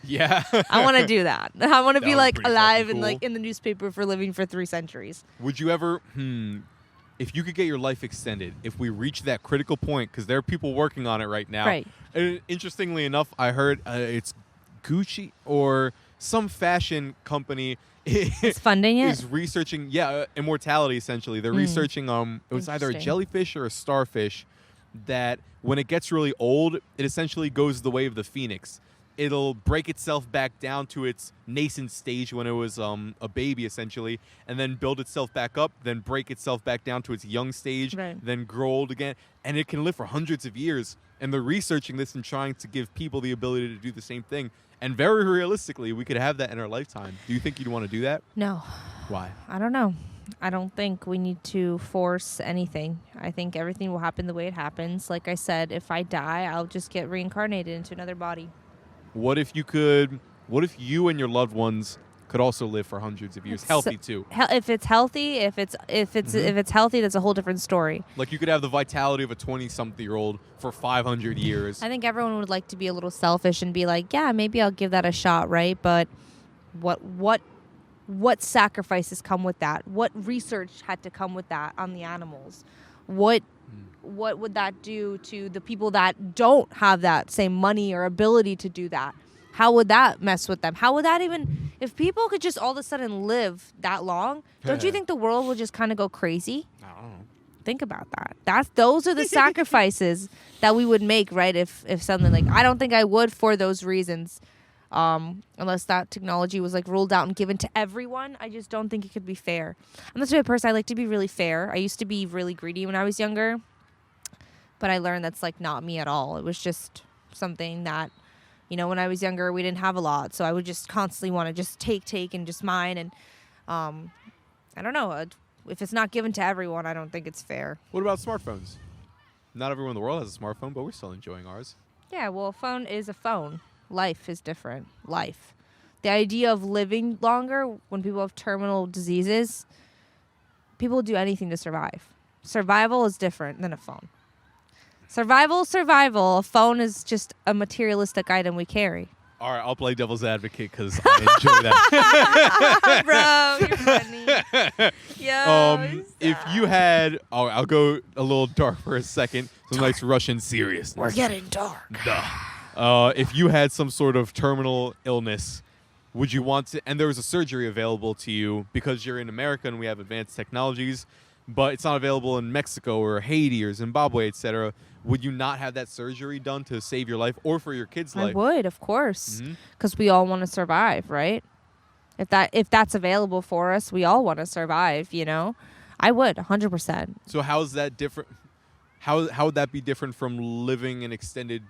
Yeah. I want to do that. I want to be like alive and cool. like in the newspaper for living for 3 centuries. Would you ever, if you could get your life extended, if we reach that critical point, because there are people working on it right now. Right. Interestingly enough, I heard it's Gucci or some fashion company is funding it? Is researching, immortality essentially. They're researching it was either a jellyfish or a starfish that when it gets really old, it essentially goes the way of the phoenix. It'll break itself back down to its nascent stage when it was a baby essentially, and then build itself back up, then break itself back down to its young stage, then grow old again, and it can live for hundreds of years. And they're researching this and trying to give people the ability to do the same thing. And very realistically, we could have that in our lifetime. Do you think you'd want to do that? No. Why? I don't know. I don't think we need to force anything. I think everything will happen the way it happens. Like I said, if I die, I'll just get reincarnated into another body. What if you and your loved ones could also live for hundreds of years, healthy too. If it's healthy, if it's healthy, that's a whole different story. Like you could have the vitality of a 20-something-year-old for 500 years. I think everyone would like to be a little selfish and be like, yeah, maybe I'll give that a shot, right? But what sacrifices come with that? What research had to come with that on the animals? What would that do to the people that don't have that same money or ability to do that? How would that mess with them? How would that even, if people could just all of a sudden live that long, don't you think the world would just kind of go crazy? I don't know. Think about that. Those are the sacrifices that we would make, right? If something like, I don't think I would for those reasons, unless that technology was like ruled out and given to everyone. I just don't think it could be fair. I'm the type of person, I like to be really fair. I used to be really greedy when I was younger, but I learned that's like not me at all. It was just something that, when I was younger, we didn't have a lot, so I would just constantly want to just take and just mine. And I don't know. If it's not given to everyone, I don't think it's fair. What about smartphones? Not everyone in the world has a smartphone, but we're still enjoying ours. Yeah, well, a phone is a phone. Life is different. Life. The idea of living longer when people have terminal diseases, people do anything to survive. Survival is different than a phone. Survival. A phone is just a materialistic item we carry. All right, I'll play devil's advocate because I enjoy that. Bro, you're funny. Yo, if you had, I'll go a little dark for a second. Some nice Russian seriousness. We're getting dark. If you had some sort of terminal illness, would you want to, and there was a surgery available to you because you're in America and we have advanced technologies, but it's not available in Mexico or Haiti or Zimbabwe, etc., would you not have that surgery done to save your life or for your kid's life? I would, of course, because we all want to survive, right? If that's available for us, we all want to survive, I would, 100%. So how is that different? How would that be different from living an extended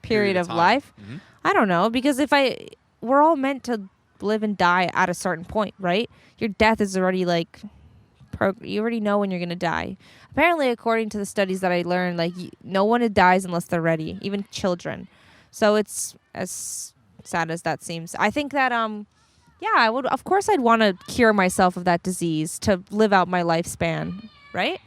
period of life? I don't know, because we're all meant to live and die at a certain point, right? Your death is already you already know when you're going to die. Apparently, according to the studies that I learned, no one dies unless they're ready, even children. So it's as sad as that seems. I think that, I would, of course, I'd want to cure myself of that disease to live out my lifespan, right?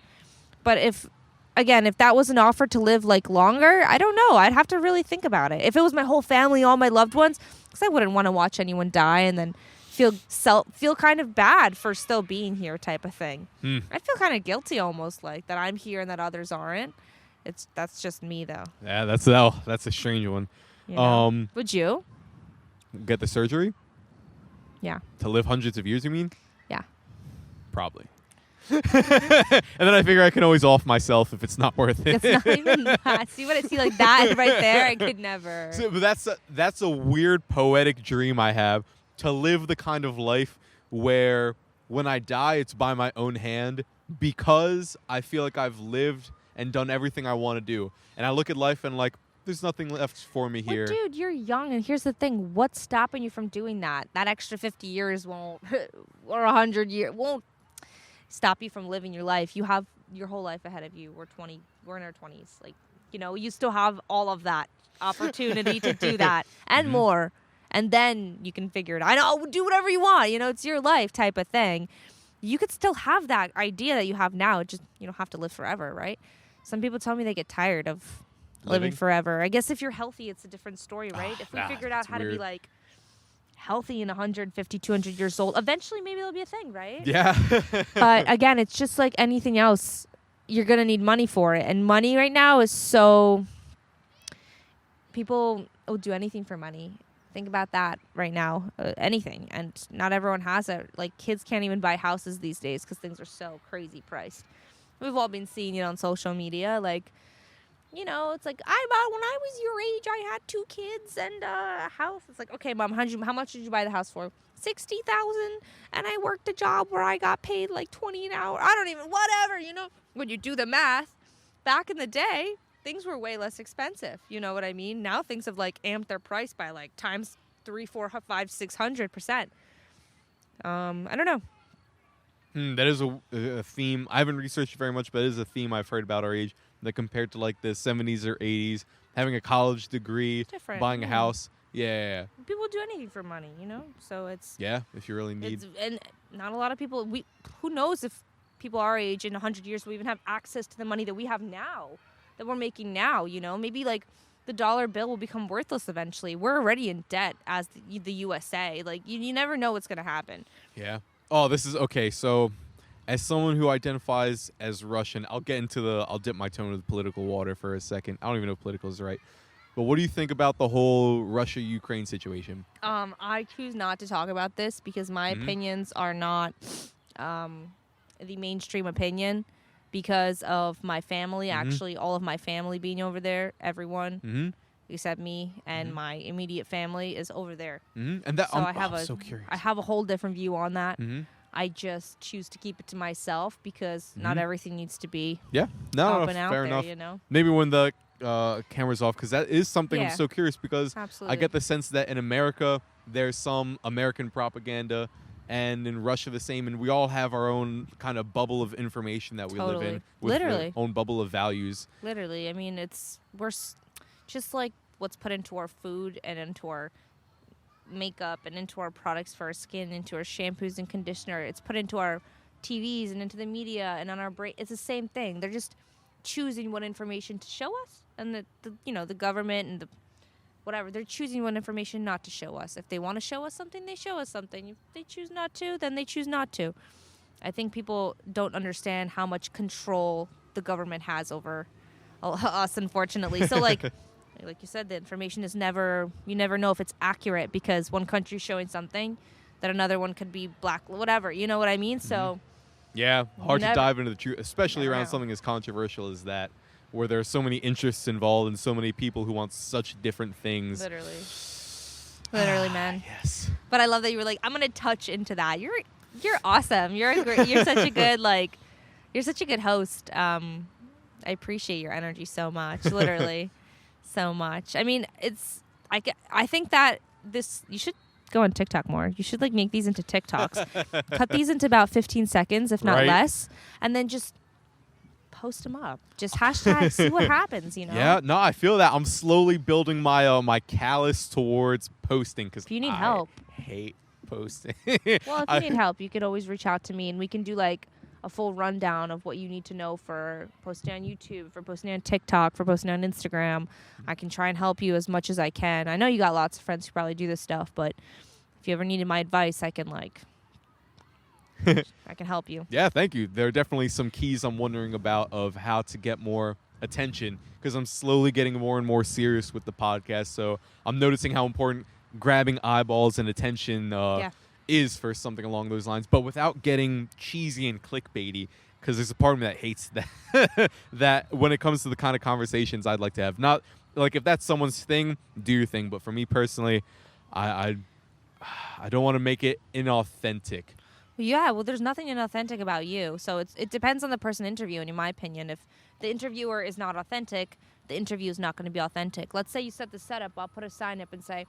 But if that was an offer to live longer, I don't know. I'd have to really think about it. If it was my whole family, all my loved ones, because I wouldn't want to watch anyone die and then feel kind of bad for still being here type of thing. I'd feel kind of guilty almost that I'm here and that others aren't. That's just me though. Yeah, that's a strange one. Would you get the surgery? Yeah. To live hundreds of years, you mean? Yeah. Probably. And then I figure I can always off myself if it's not worth it. It's not even that. See what I see that right there? I could never. But that's a weird poetic dream I have, to live the kind of life where when I die, it's by my own hand because I feel like I've lived and done everything I want to do. And I look at life and there's nothing left for me here. Well, dude, you're young, and here's the thing. What's stopping you from doing that? That extra 50 years won't, or 100 years, won't stop you from living your life. You have your whole life ahead of you. We're in our 20s. You still have all of that opportunity to do that and more. And then you can figure it out. I know, do whatever you want. It's your life type of thing. You could still have that idea that you have now. Just you don't have to live forever, right? Some people tell me they get tired of living forever. I guess if you're healthy, it's a different story, right? If we figured out how to be healthy and 150, 200 years old, eventually maybe it'll be a thing, right? Yeah. But again, it's just like anything else. You're going to need money for it. And money right now is so... People will do anything for money. Think about that right now. Anything. And not everyone has it. Kids can't even buy houses these days because things are so crazy priced. We've all been seeing it on social media. It's when I was your age, I had 2 kids and a house. It's okay, Mom, how much did you buy the house for? $60,000, and I worked a job where I got paid $20 an hour. I don't even, whatever, When you do the math, back in the day, things were way less expensive. You know what I mean? Now things have amped their price by times 3, 4, 5, 600%. I don't know. That is a theme. I haven't researched very much, but it is a theme I've heard about our age. That compared to the 70s or 80s, having a college degree, buying a house, Yeah. People do anything for money, So it's Yeah, if you really need. and not a lot of people. Who knows if people our age in 100 years will even have access to the money that we have now, that we're making now. Maybe like the dollar bill will become worthless eventually. We're already in debt as the USA. Like you never know what's gonna happen. Yeah. Oh, this is okay. So, as someone who identifies as Russian, I'll dip my toe into the political water for a second. I don't even know if political is right. But what do you think about the whole Russia-Ukraine situation? I choose not to talk about this because my opinions are not the mainstream opinion because of my family. Actually, all of my family being over there, everyone except me and my immediate family is over there. And that So I'm so curious. I have a whole different view on that. I just choose to keep it to myself because not everything needs to be Yeah. up No, and out fair there, enough. Maybe when the camera's off, because that is something I'm Yeah. so curious, because Absolutely. I get the sense that in America there's some American propaganda, and in Russia the same, and we all have our own kind of bubble of information that we live Totally. in, with Literally. our own bubble of values. Literally. I mean, we're just like what's put into our food and into our makeup and into our products for our skin, into our shampoos and conditioner. It's put into our TVs and into the media and on our brain. It's the same thing. They're just choosing what information to show us, and the government and the whatever, they're choosing what information not to show us. If they want to show us something, they show us something. If they choose not to, then they choose not to. I think people don't understand how much control the government has over us, unfortunately. So like you said, the information is you never know if it's accurate, because one country's showing something that another one could be black, whatever, you know what I mean? So Yeah, hard to dive into the truth, especially Never around know. something as controversial as that, where there are so many interests involved and so many people who want such different things. literally, man. Yes. But I love that you were like, I'm gonna touch into that. You're awesome. You're such a good you're such a good host. I appreciate your energy so much, literally, so much. I mean, I think that you should go on TikTok more. You should make these into TikToks. Cut these into about 15 seconds, if not Right. less, and then just post them up. Just hashtag, see what happens. Yeah, no, I feel that. I'm slowly building my my callus towards posting, because If you need help. hate posting. Well, if you need help, you could always reach out to me, and we can do a full rundown of what you need to know for posting on YouTube, for posting on TikTok, for posting on Instagram. I can try and help you as much as I can. I know you got lots of friends who probably do this stuff, but if you ever needed my advice, I can I can help you. Yeah, thank you. There are definitely some keys I'm wondering about of how to get more attention, because I'm slowly getting more and more serious with the podcast. So I'm noticing how important grabbing eyeballs and attention is for something along those lines, but without getting cheesy and clickbaity, because there's a part of me that hates that. That when it comes to the kind of conversations I'd like to have, not if that's someone's thing, do your thing. But for me personally, I don't want to make it inauthentic. Yeah, well, there's nothing inauthentic about you. So it depends on the person interviewing, in my opinion. If the interviewer is not authentic, the interview is not going to be authentic. Let's say you set the setup. I'll put a sign up and say,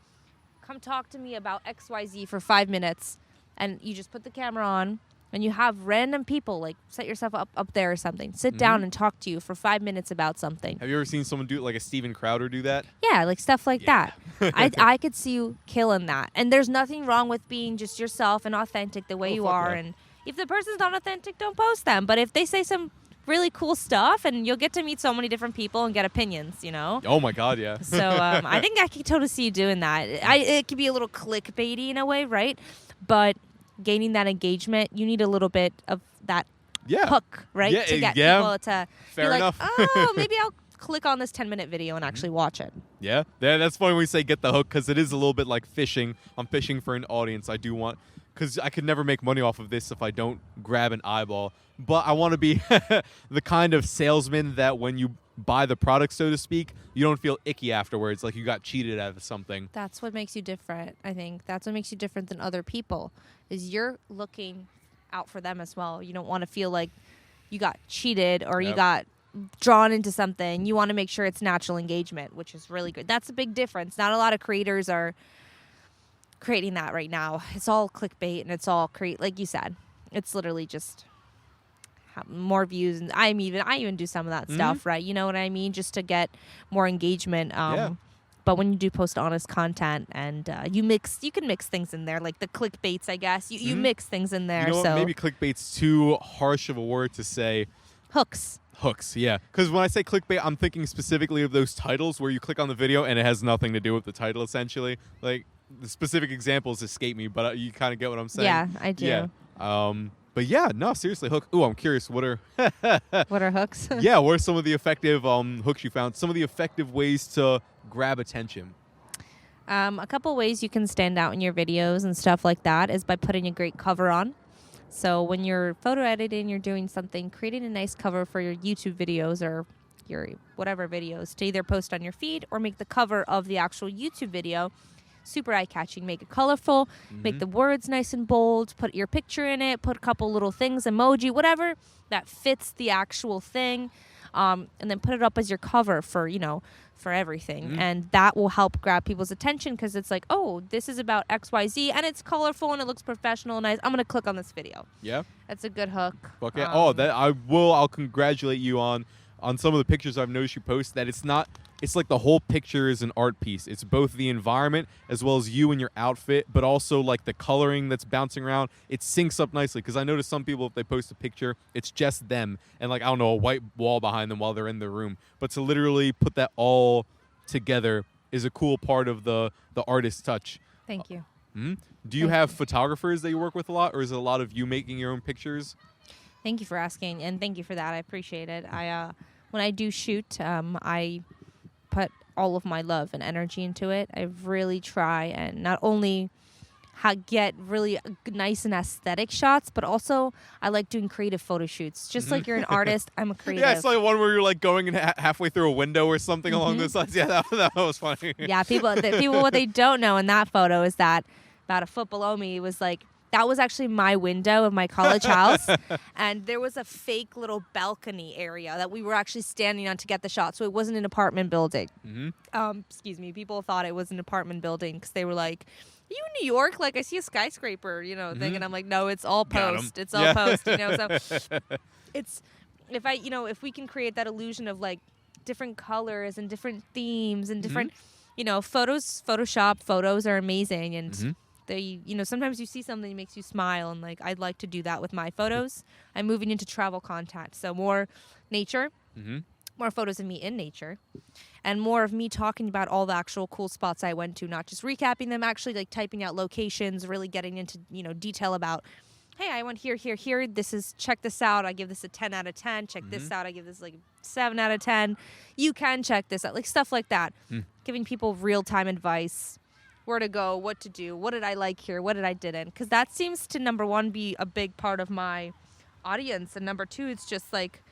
come talk to me about XYZ for 5 minutes. And you just put the camera on, and you have random people, set yourself up there or something. Sit down and talk to you for 5 minutes about something. Have you ever seen someone do it, like a Steven Crowder do that? Yeah, stuff like that. I could see you killing that. And there's nothing wrong with being just yourself and authentic the way you are. Yeah. And if the person's not authentic, don't post them. But if they say some really cool stuff, and you'll get to meet so many different people and get opinions, Oh my God, yeah. So I think I could totally see you doing that. It could be a little clickbaity in a way, right? But gaining that engagement, you need a little bit of that hook, right? Yeah, to get people to fair be enough. oh, maybe I'll click on this 10-minute video and actually watch it. Yeah, that's funny when we say get the hook, because it is a little bit like fishing. I'm fishing for an audience. I do want, because I could never make money off of this if I don't grab an eyeball. But I want to be the kind of salesman that when you buy the product, so to speak, you don't feel icky afterwards, like you got cheated out of something. That's what makes you different, I think. That's what makes you different than other people, is you're looking out for them as well. You don't want to feel like you got cheated or you got drawn into something. You want to make sure it's natural engagement, which is really good. That's a big difference. Not a lot of creators are creating that right now. It's all clickbait, and it's all like you said. It's literally just more views, and I even do some of that stuff, right? You know what I mean? Just to get more engagement. But when you do post honest content and you can mix things in there, like the clickbaits, I guess. You mix things in there. You know what? So Maybe clickbait's too harsh of a word to say. hooks. Hooks, yeah. Because when I say clickbait, I'm thinking specifically of those titles where you click on the video and it has nothing to do with the title, essentially. Like, the specific examples escape me, but you kind of get what I'm saying. Yeah, I do. Yeah. But yeah, no, seriously, hook. Ooh, I'm curious. What are What are hooks? yeah? What are some of the effective hooks you found? Some of the effective ways to grab attention. A couple ways you can stand out in your videos and stuff like that is by putting a great cover on. So when you're photo editing, you're doing something, creating a nice cover for your YouTube videos or your whatever videos to either post on your feed or make the cover of the actual YouTube video super eye-catching. Make it colorful, make the words nice and bold, put your picture in it, put a couple little things, emoji, whatever that fits the actual thing, and then put it up as your cover for, for everything. And that will help grab people's attention because it's like, oh, this is about XYZ and it's colorful and it looks professional and nice. I'm going to click on this video. Yeah. That's a good hook. Okay. I'll congratulate you on some of the pictures I've noticed you post that it's like the whole picture is an art piece. It's both the environment as well as you and your outfit, but also like the coloring that's bouncing around. It syncs up nicely because I notice some people, if they post a picture, it's just them and like, I don't know, a white wall behind them while they're in the room. But to literally put that all together is a cool part of the artist touch. Thank you. Do you have photographers that you work with a lot, or is it a lot of you making your own pictures? Thank you for asking, and thank you for that. I appreciate it. When I do shoot, I put all of my love and energy into it. I really try and not only get really nice and aesthetic shots, but also I like doing creative photo shoots. Just like you're an artist, I'm a creative. Yeah, it's like one where you're like going in halfway through a window or something along those lines. Yeah, that was funny. Yeah, people what they don't know in that photo is that about a foot below me was like, that was actually my window of my college house. And there was a fake little balcony area that we were actually standing on to get the shot. So it wasn't an apartment building. Excuse me. People thought it was an apartment building because they were like, are you in New York? Like, I see a skyscraper, thing. And I'm like, no, it's all post. It's all post, So it's, if we can create that illusion of like different colors and different themes and different, Photoshop photos are amazing. And they, sometimes you see something that makes you smile, and like I'd like to do that with my photos. I'm moving into travel content, so more nature, more photos of me in nature, and more of me talking about all the actual cool spots I went to, not just recapping them, actually like typing out locations, really getting into detail about, hey, I went here, check this out. I give this a 10 out of 10. Check this out. I give this like 7 out of 10. You can check this out, like stuff like that. Giving people real-time advice. Where to go, what to do, what did I like here, what did I didn't. Because that seems to, number one, be a big part of my audience. And number two, it's just like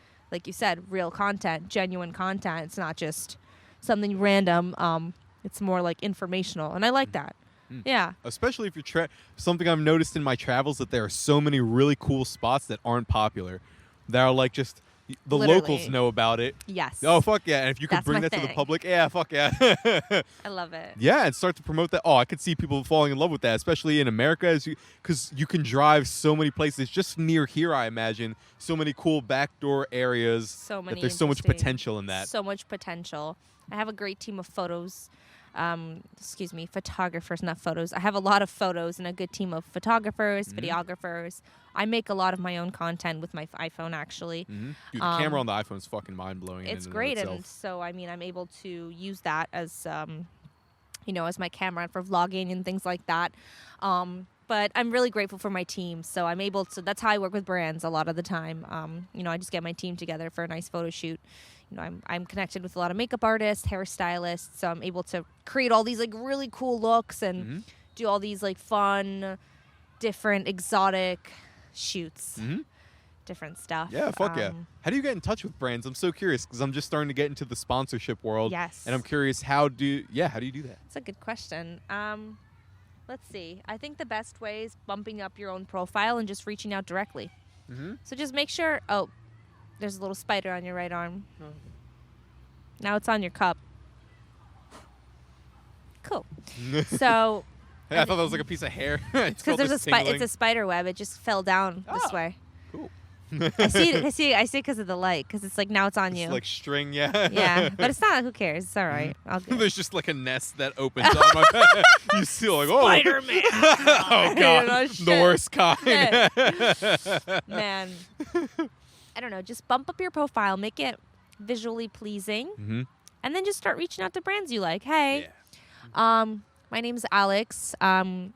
you said, real content, genuine content. It's not just something random. It's more like informational. And I like that. Yeah. Especially if you're something I've noticed in my travels, that there are so many really cool spots that aren't popular. That are like just... The Literally. locals know about it. Yes. Oh, fuck yeah. And if you could That's bring my that to the thing. public, yeah, fuck yeah. I love it. Yeah, and start to promote that. Oh, I could see people falling in love with that, especially in America, because you can drive so many places just near here, I imagine. So many cool backdoor areas. So many. There's so much potential in that. So much potential. I have a great team of photographers, not photos. I have a lot of photos and a good team of photographers, videographers. I make a lot of my own content with my iPhone, actually. Dude, the camera on the iPhone is fucking mind-blowing. It's in great, and of and itself. so, I'm able to use that as, as my camera for vlogging and things like that. But I'm really grateful for my team, so I'm able to, that's how I work with brands a lot of the time. I just get my team together for a nice photo shoot. I'm connected with a lot of makeup artists, hairstylists, so I'm able to create all these like really cool looks and do all these like fun, different, exotic shoots, different stuff. Yeah, fuck yeah. How do you get in touch with brands? I'm so curious because I'm just starting to get into the sponsorship world. Yes. And I'm curious, how do you do that? That's a good question. Let's see. I think the best way is bumping up your own profile and just reaching out directly. So just make sure, there's a little spider on your right arm. Now it's on your cup. Cool. So... Hey, I thought that was like a piece of hair. Because it's a spider web. It just fell down this way. Cool. I see it because of the light, because it's like now it's on you. It's like string, yeah. Yeah, but it's not. Who cares? It's all right. I'll get it. There's just like a nest that opens on my bed. You see, like, oh, Spider-Man. oh god, Shit. the worst kind. Man, I don't know. Just bump up your profile, make it visually pleasing, and then just start reaching out to brands you like. Hey, my name is Alex. I'm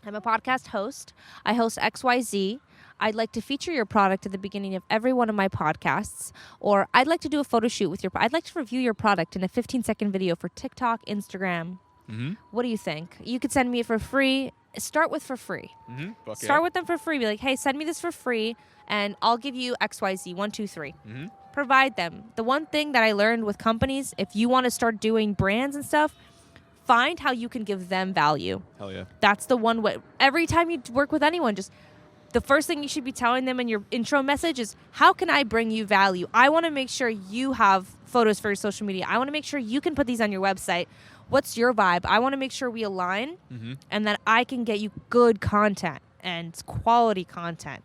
a podcast host. I host XYZ. I'd like to feature your product at the beginning of every one of my podcasts, or I'd like to do a photo shoot with I'd like to review your product in a 15-second video for TikTok, Instagram. What do you think? You could send me it for free. Start with for free. Start with them for free. Be like, hey, send me this for free, and I'll give you XYZ, 1, 2, 3. Provide them. The one thing that I learned with companies, if you want to start doing brands and stuff, find how you can give them value. Hell yeah. That's the one way. Every time you work with anyone, just the first thing you should be telling them in your intro message is, how can I bring you value? I want to make sure you have photos for your social media. I want to make sure you can put these on your website. What's your vibe? I want to make sure we align and that I can get you good content and quality content.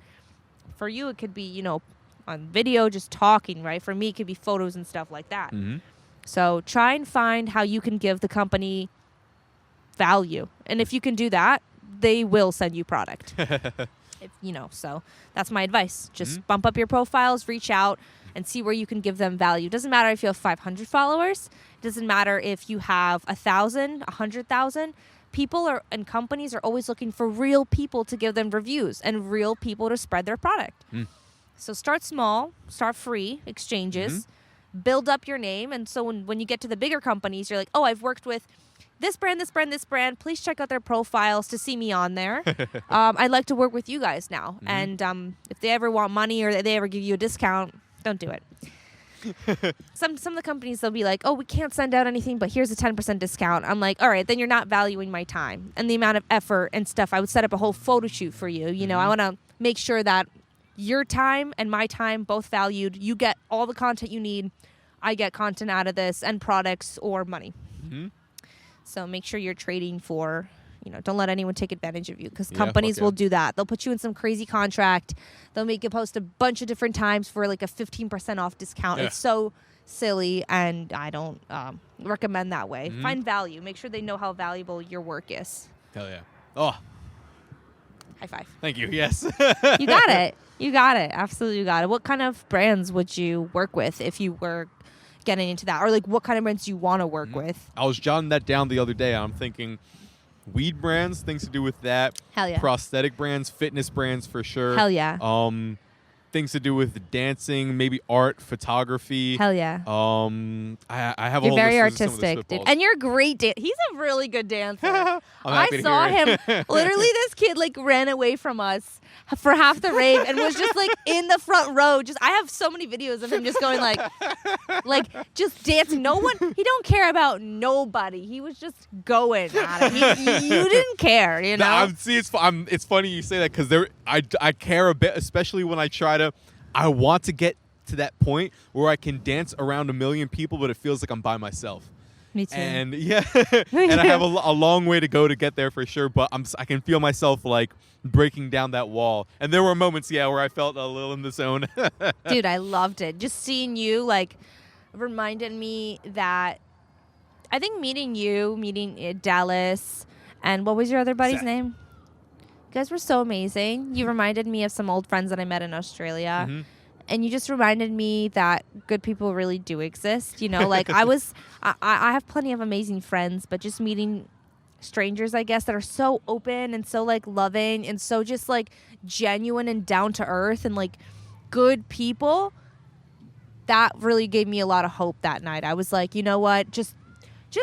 For you, it could be, on video, just talking, right? For me, it could be photos and stuff like that. So try and find how you can give the company value. And if you can do that, they will send you product. So that's my advice. Just bump up your profiles, reach out, and see where you can give them value. It doesn't matter if you have 500 followers. It doesn't matter if you have 1,000, 100,000. People and companies are always looking for real people to give them reviews and real people to spread their product. So start small, start free exchanges, build up your name. And so when you get to the bigger companies, you're like, oh, I've worked with this brand, this brand, this brand. Please check out their profiles to see me on there. I'd like to work with you guys now. And if they ever want money or they ever give you a discount, don't do it. Some of the companies, they'll be like, oh, we can't send out anything, but here's a 10% discount. I'm like, all right, then you're not valuing my time and the amount of effort and stuff. I would set up a whole photo shoot for you. I want to make sure that your time and my time both valued. You get all the content you need. I get content out of this and products or money. So make sure you're trading for, don't let anyone take advantage of you, because companies will do that. They'll put you in some crazy contract. They'll make you post a bunch of different times for like a 15% off discount. It's so silly, and I don't recommend that way. Find value. Make sure they know how valuable your work is. Hell yeah. Oh. High five. Thank you. Yes. You got it. You got it. Absolutely you got it. What kind of brands would you work with if you were getting into that? Or like what kind of brands do you want to work with? I was jotting that down the other day. I'm thinking weed brands, things to do with that. Hell yeah. Prosthetic brands, fitness brands for sure. Hell yeah. Things to do with dancing, maybe art, photography. Hell yeah. I have a You're whole very list of some of the artistic, dude. spitballs. And you're a great He's a really good dancer. I to saw hear him. it. Literally, this kid like ran away from us for half the rave and was just like in the front row. I have so many videos of him just going like just dancing. No one. He don't care about nobody. He was just going at it. You didn't care, See, it's funny you say that, because I care a bit, especially when I want to get to that point where I can dance around a million people, but it feels like I'm by myself. Me too. And and I have a long way to go to get there for sure, but I can feel myself like breaking down that wall. And there were moments, where I felt a little in the zone. Dude, I loved it. Just seeing you reminded me that I think meeting Dallas, and what was your other buddy's name? You guys were so amazing. You reminded me of some old friends that I met in Australia. And you just reminded me that good people really do exist. I have plenty of amazing friends, but just meeting strangers, I guess, that are so open and so loving and so just genuine and down to earth and good people, that really gave me a lot of hope that night. I was like, you know what, just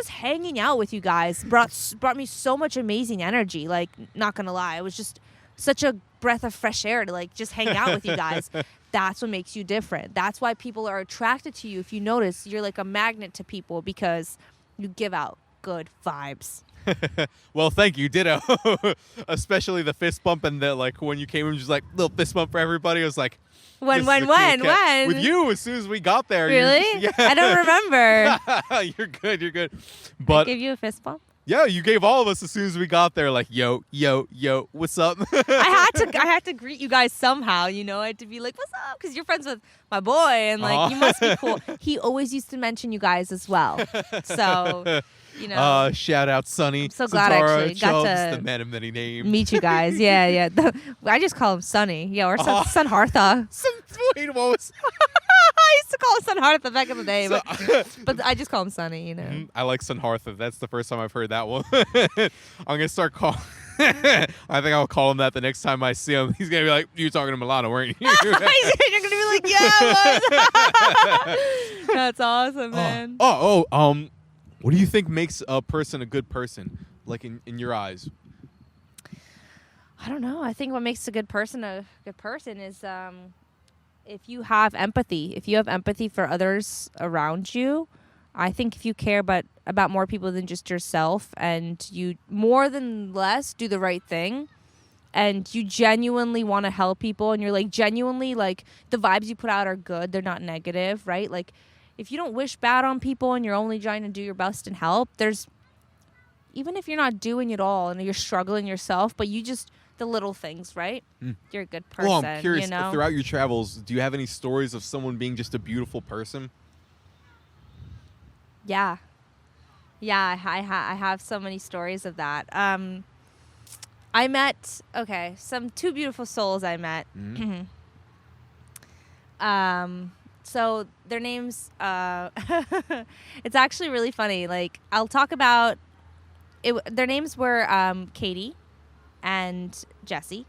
hanging out with you guys brought me so much amazing energy. Not gonna lie, it was just such a breath of fresh air to just hang out with you guys. That's what makes you different. That's why people are attracted to you. If you notice, you're like a magnet to people because you give out good vibes. Well, thank you, ditto. Especially the fist bump and the when you came in, just little fist bump for everybody. I was like, when? With you, as soon as we got there. Really? Yeah. I don't remember. You're good. But I gave you a fist bump? Yeah, you gave all of us as soon as we got there, like, yo, what's up? I had to greet you guys somehow, you know. I had to be like, "What's up?" Because you're friends with my boy, and like, you must be cool. He always used to mention you guys as well, so you know. Shout out, Sonny. I'm so glad I Santara, actually got Chubbs, to the man of many names. meet you guys. Yeah. I just call him Sonny. Yeah, or Sunhartha. Wait, what was? I used to call him Sunhartha back in the day, but I just call him Sonny. You know. I like Sunhartha. That's the first time I've heard that one. I'm gonna start calling. I think I'll call him that the next time I see him. He's gonna be like, "You talking to Melana, weren't you?" You're gonna be like, "Yeah." That's awesome, man. What do you think makes a person a good person? Like in your eyes? I don't know. I think what makes a good person is if you have empathy. If you have empathy for others around you, I think if you care about more people than just yourself, and you more than less do the right thing, and you genuinely want to help people, and you're like genuinely like the vibes you put out are good, they're not negative, right? Like if you don't wish bad on people and you're only trying to do your best and help, even if you're not doing it all and you're struggling yourself, but you just the little things, right? You're a good person. Well, I'm curious. You know? Throughout your travels, do you have any stories of someone being just a beautiful person? Yeah, I have so many stories of that. I met two beautiful souls I met. So their names. It's actually really funny. Like I'll talk about it. Their names were Katie and Jesse.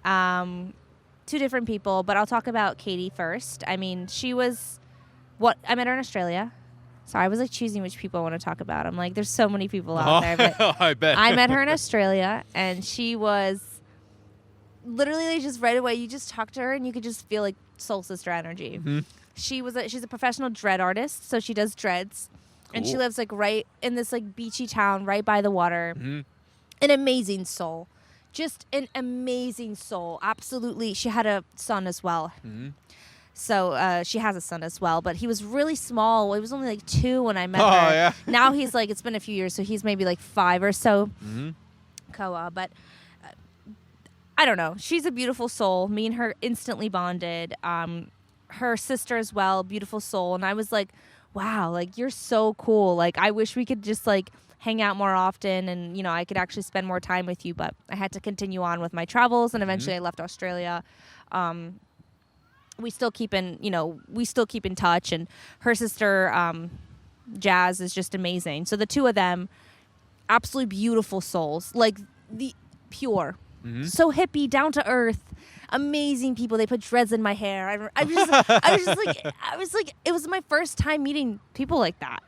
Two different people, but I'll talk about Katie first. I mean, she was I met her in Australia. So I was like choosing which people I want to talk about. I'm like, there's so many people out there. But I bet. I met her in Australia, and she was literally just right away. You just talk to her, and you could just feel like soul sister energy. She's a professional dread artist, so she does dreads, and she lives like right in this like beachy town right by the water. An amazing soul, just an amazing soul. Absolutely, she had a son as well. So she has a son as well, but he was really small. He was only like 2 when I met her. Yeah. Now he's like, it's been a few years, so he's maybe like 5 or so. Koa, but I don't know. She's a beautiful soul. Me and her instantly bonded. Her sister as well, beautiful soul. And I was like, wow, like you're so cool. Like I wish we could just like hang out more often, and you know I could actually spend more time with you. But I had to continue on with my travels, and eventually I left Australia. We still keep in touch, and her sister Jazz is just amazing. So the two of them, absolutely beautiful souls, like the pure, so hippie, down to earth, amazing people. They put dreads in my hair. I was like, it was my first time meeting people like that.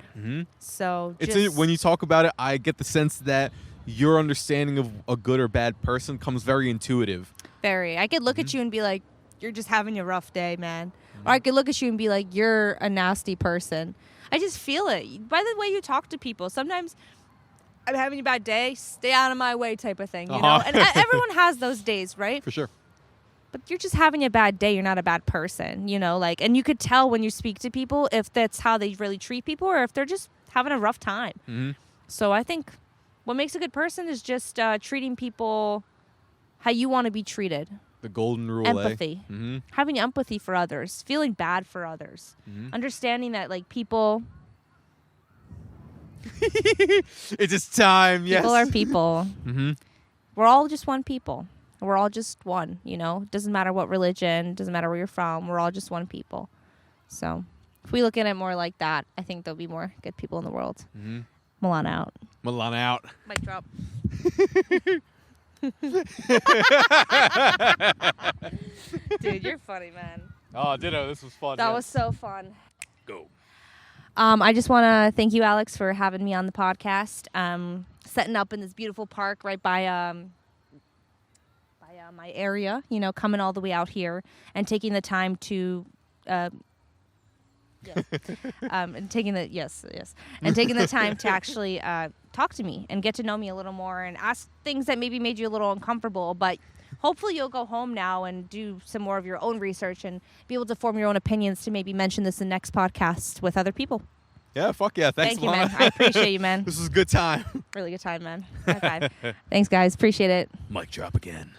So when you talk about it, I get the sense that your understanding of a good or bad person comes very intuitive. Very. I could look at you and be like, you're just having a rough day, man. Or I could look at you and be like, you're a nasty person. I just feel it. By the way you talk to people, sometimes I'm having a bad day, stay out of my way type of thing, you know? And everyone has those days, right? For sure. But you're just having a bad day. You're not a bad person, you know? Like, and you could tell when you speak to people if that's how they really treat people or if they're just having a rough time. So I think what makes a good person is just treating people how you want to be treated. The golden rule. Empathy. Having empathy for others. Feeling bad for others. Understanding that, like, people... It's just time, yes. People are people. We're all just one people. We're all just one, you know? Doesn't matter what religion. Doesn't matter where you're from. We're all just one people. So, if we look at it more like that, I think there'll be more good people in the world. Melana out. Melana out. Mic drop. Dude, you're funny, man. Oh, ditto. This was fun. That was so fun. Go. I just want to thank you, Alex, for having me on the podcast. Setting up in this beautiful park right by my area, you know, coming all the way out here and taking the time to and taking the time to actually talk to me and get to know me a little more and ask things that maybe made you a little uncomfortable, but hopefully you'll go home now and do some more of your own research and be able to form your own opinions to maybe mention this in the next podcast with other people. Yeah, fuck yeah. Thanks, Thank you, Melana. man. I appreciate you, man. This was a good time. Really good time, man. High five. Thanks, guys. Appreciate it. Mic drop again.